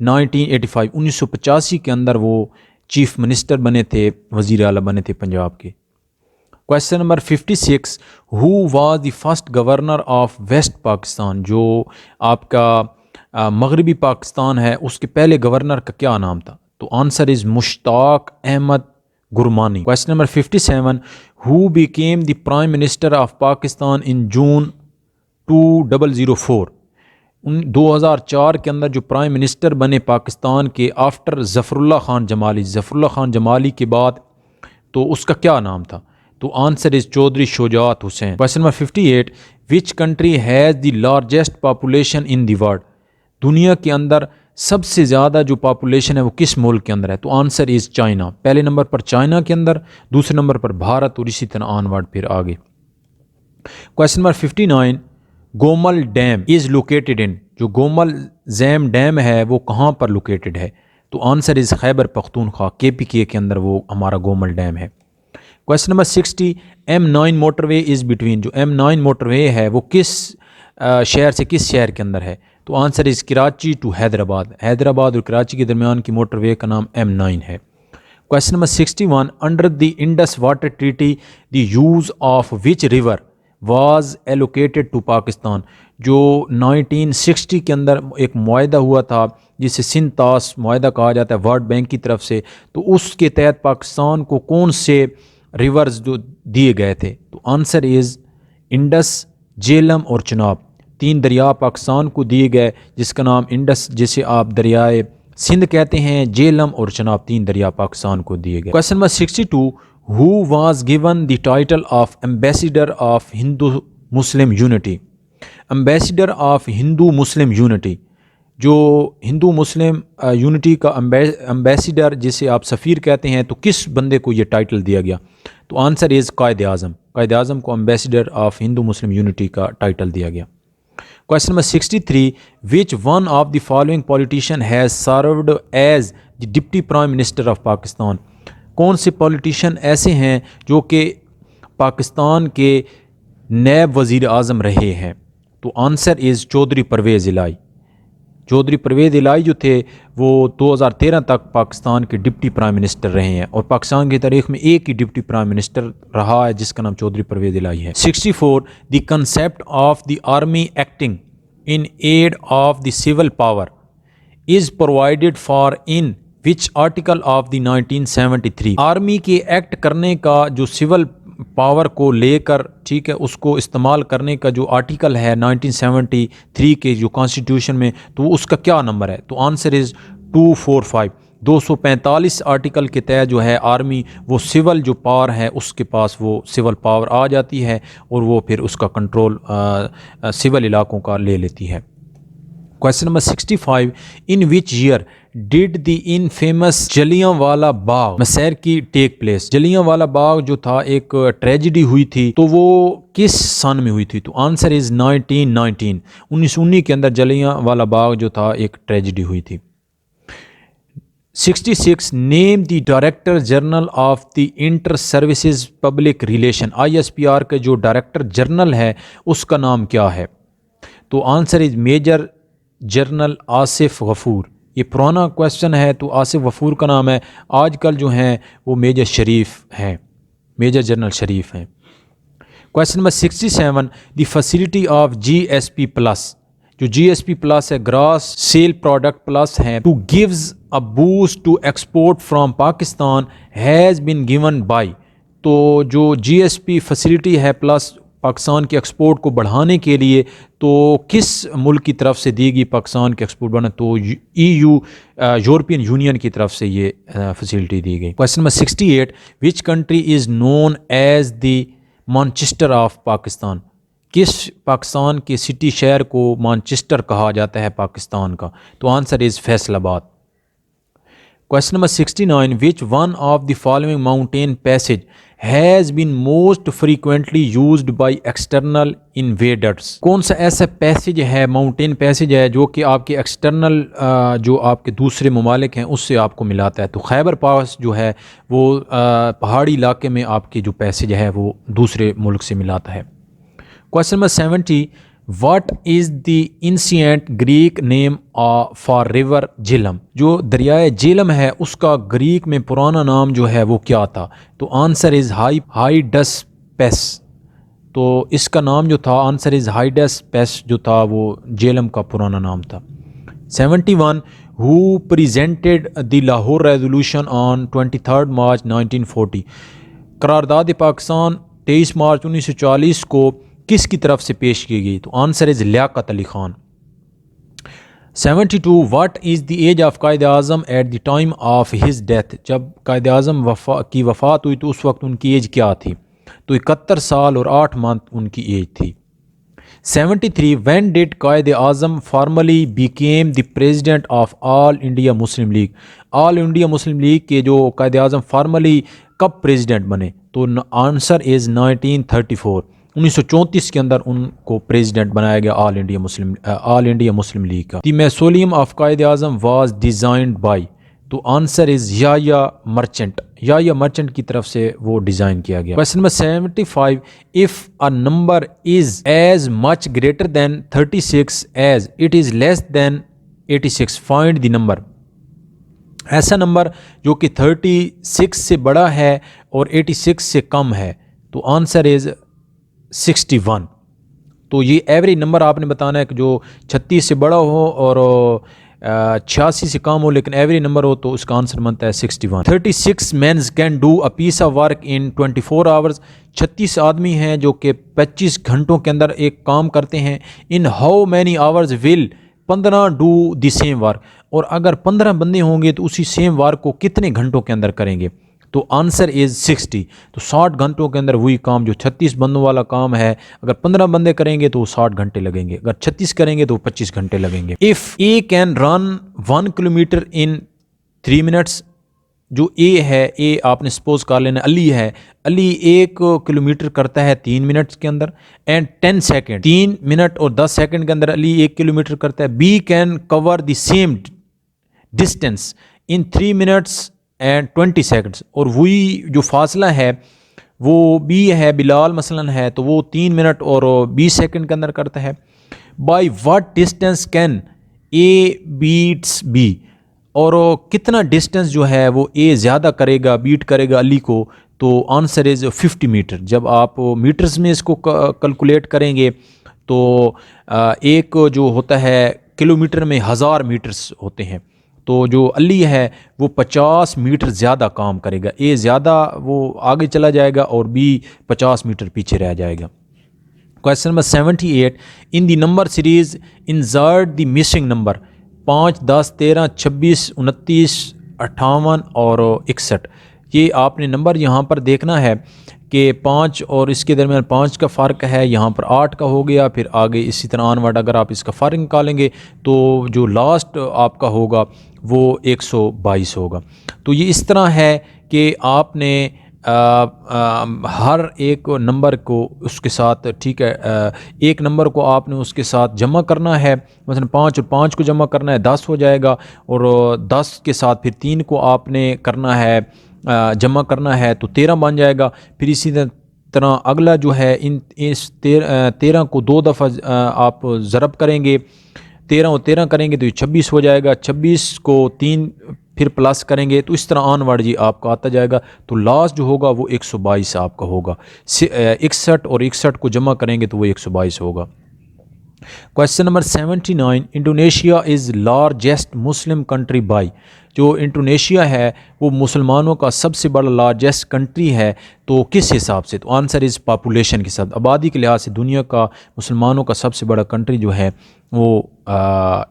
[SPEAKER 1] 1985, 1985 के अंदर वो चीफ मिनिस्टर बने थे, वज़ीर आला बने थे पंजाब के। Question number 56, who was the first governor of west Pakistan? जो आपका मगरबी पाकिस्तान है उसके पहले गवर्नर का क्या नाम था? तो answer is Mushtaq Ahmad Gurmani. Question number 57, who became the prime minister of Pakistan in June 2004? 2004 के अंदर जो प्राइम मिनिस्टर बने पाकिस्तान के आफ्टर ज़फ़रुल्लाह ख़ान जमाली के बाद, तो उसका क्या नाम था? तो answer is Chaudhry Shujaat Hussain. Question number 58, which country has the largest population in the world? दुनिया के अंदर सबसे ज़्यादा जो पॉपुलेशन है वो किस मुल्क के अंदर है? तो आंसर इज़ चाइना। पहले नंबर पर चाइना के अंदर, दूसरे नंबर पर भारत, और इसी तरह ऑनवर्ड फिर आगे। Question number 59, Gomal dam is located in? जो गोमल जैम डैम है वो कहाँ पर लोकेटेड है? तो answer is Khyber Pakhtunkhwa, KPK के अंदर वो हमारा गोमल डैम है। Question number 60, M9 motorway is between? जो M9 मोटरवे है वो किस शहर से किस शहर के अंदर है? तो answer is Karachi to Hyderabad और कराची के दरमियान की मोटरवे का नाम M9 है। Question number 61, under the Indus water treaty the use of which river was allocated to Pakistan? जो 1960 के अंदर एक मुआहदा हुआ था जिसे सिंध तास मुआहदा कहा जाता है वर्ल्ड बैंक की तरफ से, तो उसके तहत पाकिस्तान को कौन से रिवर्स जो दिए गए थे? तो आंसर इज़ इंडस, झेलम और चिनाब। 3 दरिया पाकिस्तान को दिए गए जिसका नाम इंडस, जिसे आप दरियाए सिंध कहते हैं, झेलम और चिनाब, 3 दरिया पाकिस्तान को दिए गए। Question number 62, who was given the title of ambassador of Hindu Muslim unity? Ambassador of Hindu Muslim unity, जो हिंदू मुस्लिम यूनिटी का एम्बेसडर जिसे आप सफ़ीर कहते हैं, तो किस बंदे को ये टाइटल दिया गया? तो आंसर इज़ कायद आज़म को ambassador of Hindu Muslim unity का टाइटल दिया गया। Question number 63, which one of the following politician has served as the deputy prime minister of Pakistan? कौन से पॉलिटिशियन ऐसे हैं जो कि पाकिस्तान के नैब वज़ीर आज़म रहे हैं? तो आंसर इज़ चौधरी परवेज़ इलाही। चौधरी परवेज़ इलाही जो थे वो 2013 तक पाकिस्तान के डिप्टी प्राइम मिनिस्टर रहे हैं, और पाकिस्तान की तारीख में एक ही डिप्टी प्राइम मिनिस्टर रहा है जिसका नाम चौधरी परवेज़ इलाही है। 64, the concept of the army acting in aid of the civil power is provided for in which article of the 1973? Army के एक्ट करने का जो सिविल पावर को लेकर, ठीक है, उसको इस्तेमाल करने का जो आर्टिकल है 1973 के जो कॉन्स्टिट्यूशन में, तो उसका क्या नंबर है? तो आंसर इज़ 245। 245 आर्टिकल के तहत जो है आर्मी वो सिविल जो पावर है उसके पास वो सिविल पावर आ जाती है और वो फिर उसका कंट्रोल सिविल इलाकों का ले लेती है। Question number 65, in which year did the infamous Jallianwala Bagh massacre take place. Jallianwala Bagh जो था एक ट्रेजिडी हुई थी, तो वो किस सन में हुई थी? तो आंसर इज 1919। 1919 के अंदर जलियांवाला बाग जो था एक ट्रेजिडी हुई थी। 66, name the director general of the inter services public relation. ISPR के जो डायरेक्टर जनरल है उसका नाम क्या है? तो answer is major general Asif Ghafoor. ये पुराना क्वेश्चन है, तो आसिफ गफूर का नाम है। आजकल जो हैं वो मेजर शरीफ हैं, मेजर जनरल शरीफ हैं। Question number 67, the facility of GSP plus. जो GSP प्लस है, ग्रॉस सेल प्रोडक्ट प्लस है, to gives a boost to export from Pakistan has been given by. तो जो GSP फैसिलिटी है प्लस पाकिस्तान के एक्सपोर्ट को बढ़ाने के लिए, तो किस मुल्क की तरफ से दी गई पाकिस्तान के एक्सपोर्ट बढ़ाने? तो EU यूरोपियन यूनियन की तरफ से ये फैसिलिटी दी गई। Question number 68, which country is known as the Manchester of Pakistan. किस पाकिस्तान के सिटी शहर को मैनचेस्टर कहा जाता है पाकिस्तान का? तो answer is Faisalabad. Question number 69, which one of the following mountain passage has been most frequently used by external invaders. कौन सा ऐसा पैसेज है, माउंटेन पैसेज है, जो कि आपके एक्सटर्नल जो आपके दूसरे ममालिक हैं उससे आपको मिलाता है? तो खैबर पास जो है वो पहाड़ी इलाके में आपके जो पैसेज है वो दूसरे मुल्क से मिलाता है। Question number 70, what is the ancient Greek name for river Jhelum. जो दरियाए झेलम है उसका ग्रीक में पुराना नाम जो है वो क्या था? तो आंसर इज़ हाइडसपेस। तो इसका नाम जो था आंसर इज़ हाइडसपेस जो था वो झेलम का पुराना नाम था। 71, who presented the Lahore resolution on 23 मार्च 1940। करारदाद पाकिस्तान 23 मार्च 1940 को किसकी तरफ से पेश की गई? तो answer is Liaquat Ali Khan. 72, what is the age of Quaid Azam at the time of his death. जब कायद आज़म की वफ़ात हुई तो उस वक्त उनकी एज क्या थी? तो 71 साल और 8 मंथ उनकी एज थी। 73, when did Quaid Azam formally became the president of all India Muslim league. All India Muslim league के जो कायद आज़म फॉर्मली कब प्रेसिडेंट बने? तो आंसर इज़ 1934। 1934 के अंदर उनको प्रेसिडेंट बनाया गया ऑल इंडिया मुस्लिम लीग का। The mausoleum of Quaid Azam was designed by. तो आंसर इज़ याया मर्चेंट की तरफ से वो डिज़ाइन किया गया। Question number 75, if a number is as much greater than 36 as it is less than 86 find the number. ऐसा नंबर जो कि 36 से बड़ा है और 86 से कम है, तो आंसर इज़ 61। तो ये एवरेज नंबर आपने बताना है कि जो 36 से बड़ा हो और 86 से कम हो, लेकिन एवरेज नंबर हो, तो उसका आंसर बनता है 61। 36 mens can do a piece of work in 24 hours. 36 आदमी हैं जो कि 25 घंटों के अंदर एक काम करते हैं। In how many hours will 15 do the same work. और अगर 15 बंदे होंगे तो उसी सेम वर्क को कितने घंटों के अंदर करेंगे? तो आंसर इज़ 60। तो 60 घंटों के अंदर वही काम जो 36 बंदों वाला काम है, अगर 15 बंदे करेंगे तो 60 घंटे लगेंगे, अगर 36 करेंगे तो 25 घंटे लगेंगे। If A can run 1 kilometre in 3 minutes. जो ए है, ए आपने सपोज कर लेना अली है, अली 1 किलोमीटर करता है 3 मिनट्स के अंदर एंड 10 सेकेंड, 3 मिनट और 10 सेकेंड के अंदर अली 1 किलोमीटर करता है। B can cover the same distance in 3 minutes and 20 seconds. और वही जो फासला है वो बी है, बिलाल मसलन है, तो वो 3 मिनट और 20 सेकेंड के अंदर करता है। By what distance can A beats B. और कितना डिस्टेंस जो है वो ए ज़्यादा करेगा, बीट करेगा अली को? तो आंसर इज़ 50 मीटर। जब आप मीटर्स में इसको कैलकुलेट करेंगे तो एक जो होता है किलोमीटर में 1000 मीटर्स होते हैं, तो जो अली है वो 50 मीटर ज़्यादा काम करेगा। ए ज़्यादा वो आगे चला जाएगा और बी 50 मीटर पीछे रह जाएगा। Question number 78, in the number series insert the missing number. 5, 10, 13, 26, 29, 58 और 61, ये आपने नंबर यहाँ पर देखना है कि 5 और इसके दरमियान 5 का फ़र्क है, यहाँ पर 8 का हो गया, फिर आगे इसी तरह ऑनवर्ड अगर आप इसका फ़र्क निकालेंगे तो जो लास्ट आपका होगा वो 122 होगा। तो ये इस तरह है कि आपने हर एक नंबर को उसके साथ, ठीक है, एक नंबर को आपने उसके साथ जमा करना है, मतलब 5 और 5 को जमा करना है 10 हो जाएगा, और 10 के साथ फिर 3 को आपने करना है जमा करना है तो 13 बन जाएगा। फिर इसी तरह अगला जो है इस 13 को 2 दफ़ा आप ज़रब करेंगे, 13 और 13 करेंगे तो ये 26 हो जाएगा, 26 को 3 फिर प्लस करेंगे तो इस तरह ऑनवर्ड जी आपका आता जाएगा। तो लास्ट जो होगा वो 122 आपका होगा। 61 और 61 को जमा करेंगे तो वो 122 होगा। Question number 79, Indonesia is largest Muslim country by, जो इंडोनेशिया है वो मुसलमानों का सबसे बड़ा लार्जेस्ट कंट्री है, तो किस हिसाब से? तो आंसर इज़ पॉपुलेशन के साथ, आबादी के लिहाज से दुनिया का मुसलमानों का सबसे बड़ा कंट्री जो है वो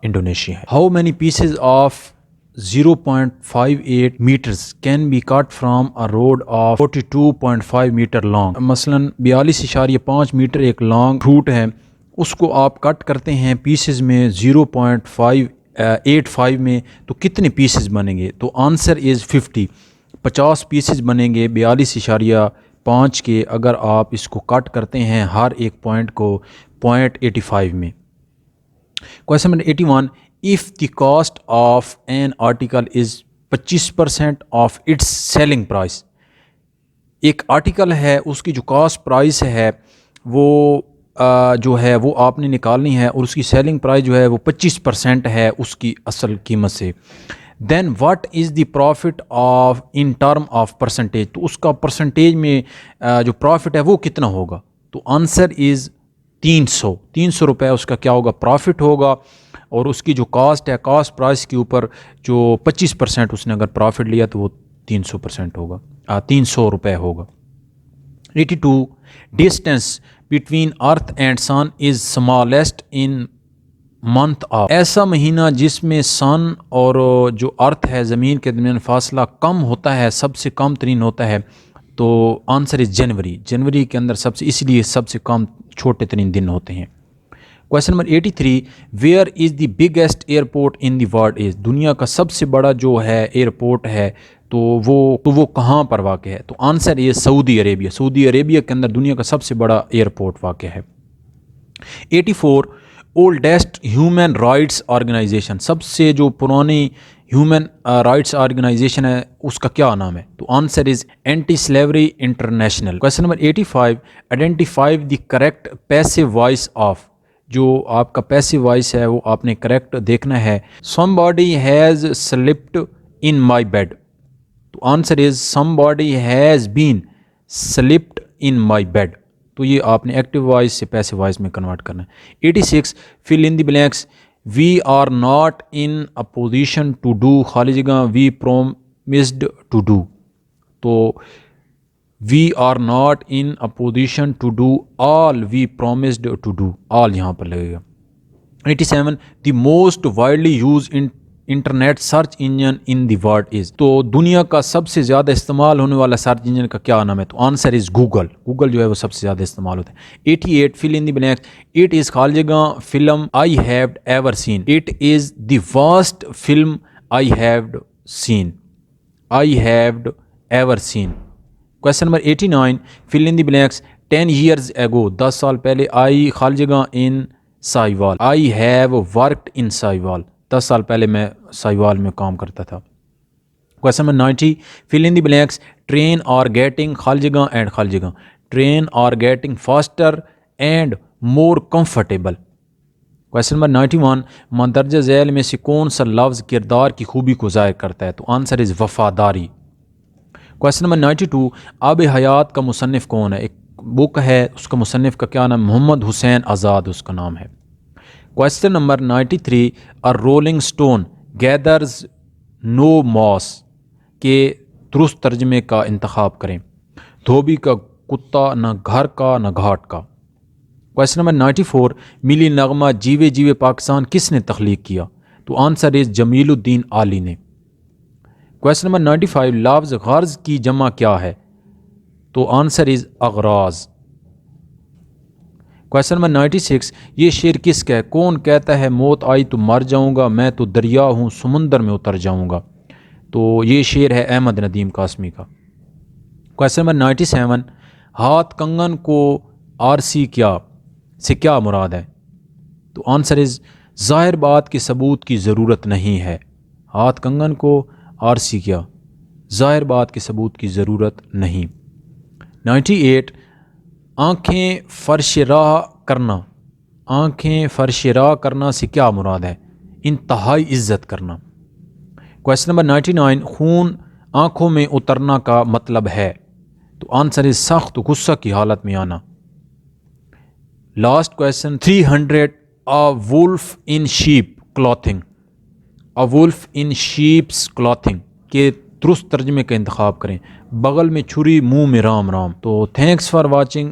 [SPEAKER 1] इंडोनेशिया है। How many pieces of 0.58 meters can be cut from a road of 42.5 meter long। मसलन 42.5 मीटर एक लॉन्ग रूट है, उसको आप कट करते हैं पीसेस में 0.585 में, तो कितने पीसेस बनेंगे? तो आंसर इज़ 50 पीसेस बनेंगे 42.5 के, अगर आप इसको कट करते हैं हर एक पॉइंट को 0.85 में। Question number 81, if the cost of an article is 25% of its selling price, एक आर्टिकल है उसकी जो कॉस्ट प्राइस है वो जो है वो आपने निकालनी है, और उसकी सेलिंग प्राइस जो है वो 25% है उसकी असल कीमत से, then what is the profit of in term of percentage, तो उसका परसेंटेज में जो प्रॉफिट है वो कितना होगा? तो आंसर इज़ 300 रुपये उसका क्या होगा? प्रॉफिट होगा, और उसकी जो कॉस्ट है, कॉस्ट प्राइस के ऊपर जो 25% उसने अगर प्रॉफिट लिया तो वो 300% होगा, 300 रुपये होगा। 82, distance between earth and sun is smallest in month of, ऐसा महीना जिसमें सन और जो अर्थ है ज़मीन के दरमियान फासला कम होता है, सबसे कम तरीन होता है, तो आंसर इज़ जनवरी के अंदर सबसे, इसलिए सबसे कम छोटे तरीन दिन होते हैं। Question number 83, where is the biggest airport in the world is, दुनिया का सबसे बड़ा जो है एयरपोर्ट है तो वो कहाँ पर वाक़ है? तो आंसर ये सऊदी अरेबिया के अंदर दुनिया का सबसे बड़ा एयरपोर्ट वाक़ है। 84, ओल्डेस्ट ह्यूमन राइट्स ऑर्गेनाइजेशन, सबसे जो पुरानी ह्यूमन राइट्स ऑर्गेनाइजेशन है उसका क्या नाम है? तो answer is anti slavery international. Question number 85, identify the correct passive voice of, जो आपका पैसिव वॉइस है वो आपने करेक्ट देखना है। Somebody has slipped in my bed, तो answer is somebody has been slipped in my bed, तो ये आपने एक्टिव वॉइस से पैसिव वॉइस में कन्वर्ट करना है। 86, fill in the blanks, we are not in a position to do, खाली जगह वी प्रोमिस्ड टू डू, तो we are not in a position to do all we promised to do, all यहाँ पर लगेगा। 87, the most widely use in internet search engine in the world is, तो दुनिया का सबसे ज़्यादा इस्तेमाल होने वाला सर्च इंजन का क्या नाम है? तो आंसर इज़ गूगल जो है वो सबसे ज़्यादा इस्तेमाल होता है। 88, fill in the blanks, it is खाली जगह film I have ever seen, it is the worst film I have seen, I have ever seen. Question number 89, fill in the blanks, 10 years ago, 10 साल पहले, I खाली जगह in Sahiwal, I have worked in Sahiwal, 10 साल पहले मैं साहिवाल में काम करता था। Question number 90, fill in the blanks, train are getting खाली जगह एंड खाली जगह, train are getting faster and more comfortable. Question number 91, मंदरजा झैल में से कौन सा लफ्ज़ किरदार की खूबी को ज़ाहिर करता है? तो आंसर इज़ वफादारी। क्वेश्चन नंबर 92, आब हयात का मुसन्निफ़ कौन है? एक बुक है, उसका मुसन्निफ़ का क्या नाम? मोहम्मद हुसैन आज़ाद उसका नाम है। Question number 93, a rolling stone gathers no moss के दुरुस्त तर्जमे का इंतखाब करें। धोबी का कुत्ता न घर का न घाट का। क्वेश्चन नंबर 94, मिली नगमा जीवे जीवे पाकिस्तान किसने तख्लीक किया? तो आंसर इज़ जमीलुद्दीन आली ने। क्वेश्चन नंबर 95, लफ्ज़ गर्ज की जमा क्या है? तो आंसर इज़ अगराज। क्वेश्चन नंबर 96, ये शेर किसका है? कौन कहता है मौत आई तो मर जाऊंगा, मैं तो दरिया हूँ समुंदर में उतर जाऊंगा? तो ये शेर है अहमद नदीम कासमी का। क्वेश्चन नंबर 97, हाथ कंगन को आरसी क्या से क्या मुराद है? तो आंसर इज़ ज़ाहिर बात की सबूत की ज़रूरत नहीं है। हाथ कंगन को आरसी क्या, ज़ाहिर बात के सबूत की ज़रूरत नहीं। 98, आँखें फर्श राह करना, आँखें फर्श राह करना से क्या मुराद है? इंतहाई इज़्ज़त करना। क्वेश्चन नंबर 99, खून आँखों में उतरना का मतलब है? तो आंसर इज सख्त गुस्सा की हालत में आना। Last question 300, a wolf in sheep clothing, a wolf in sheep's clothing के दुरुस्त तर्जमे का इंतखाब करें। बगल में छुरी मुंह में राम राम। तो थैंक्स फॉर वाचिंग।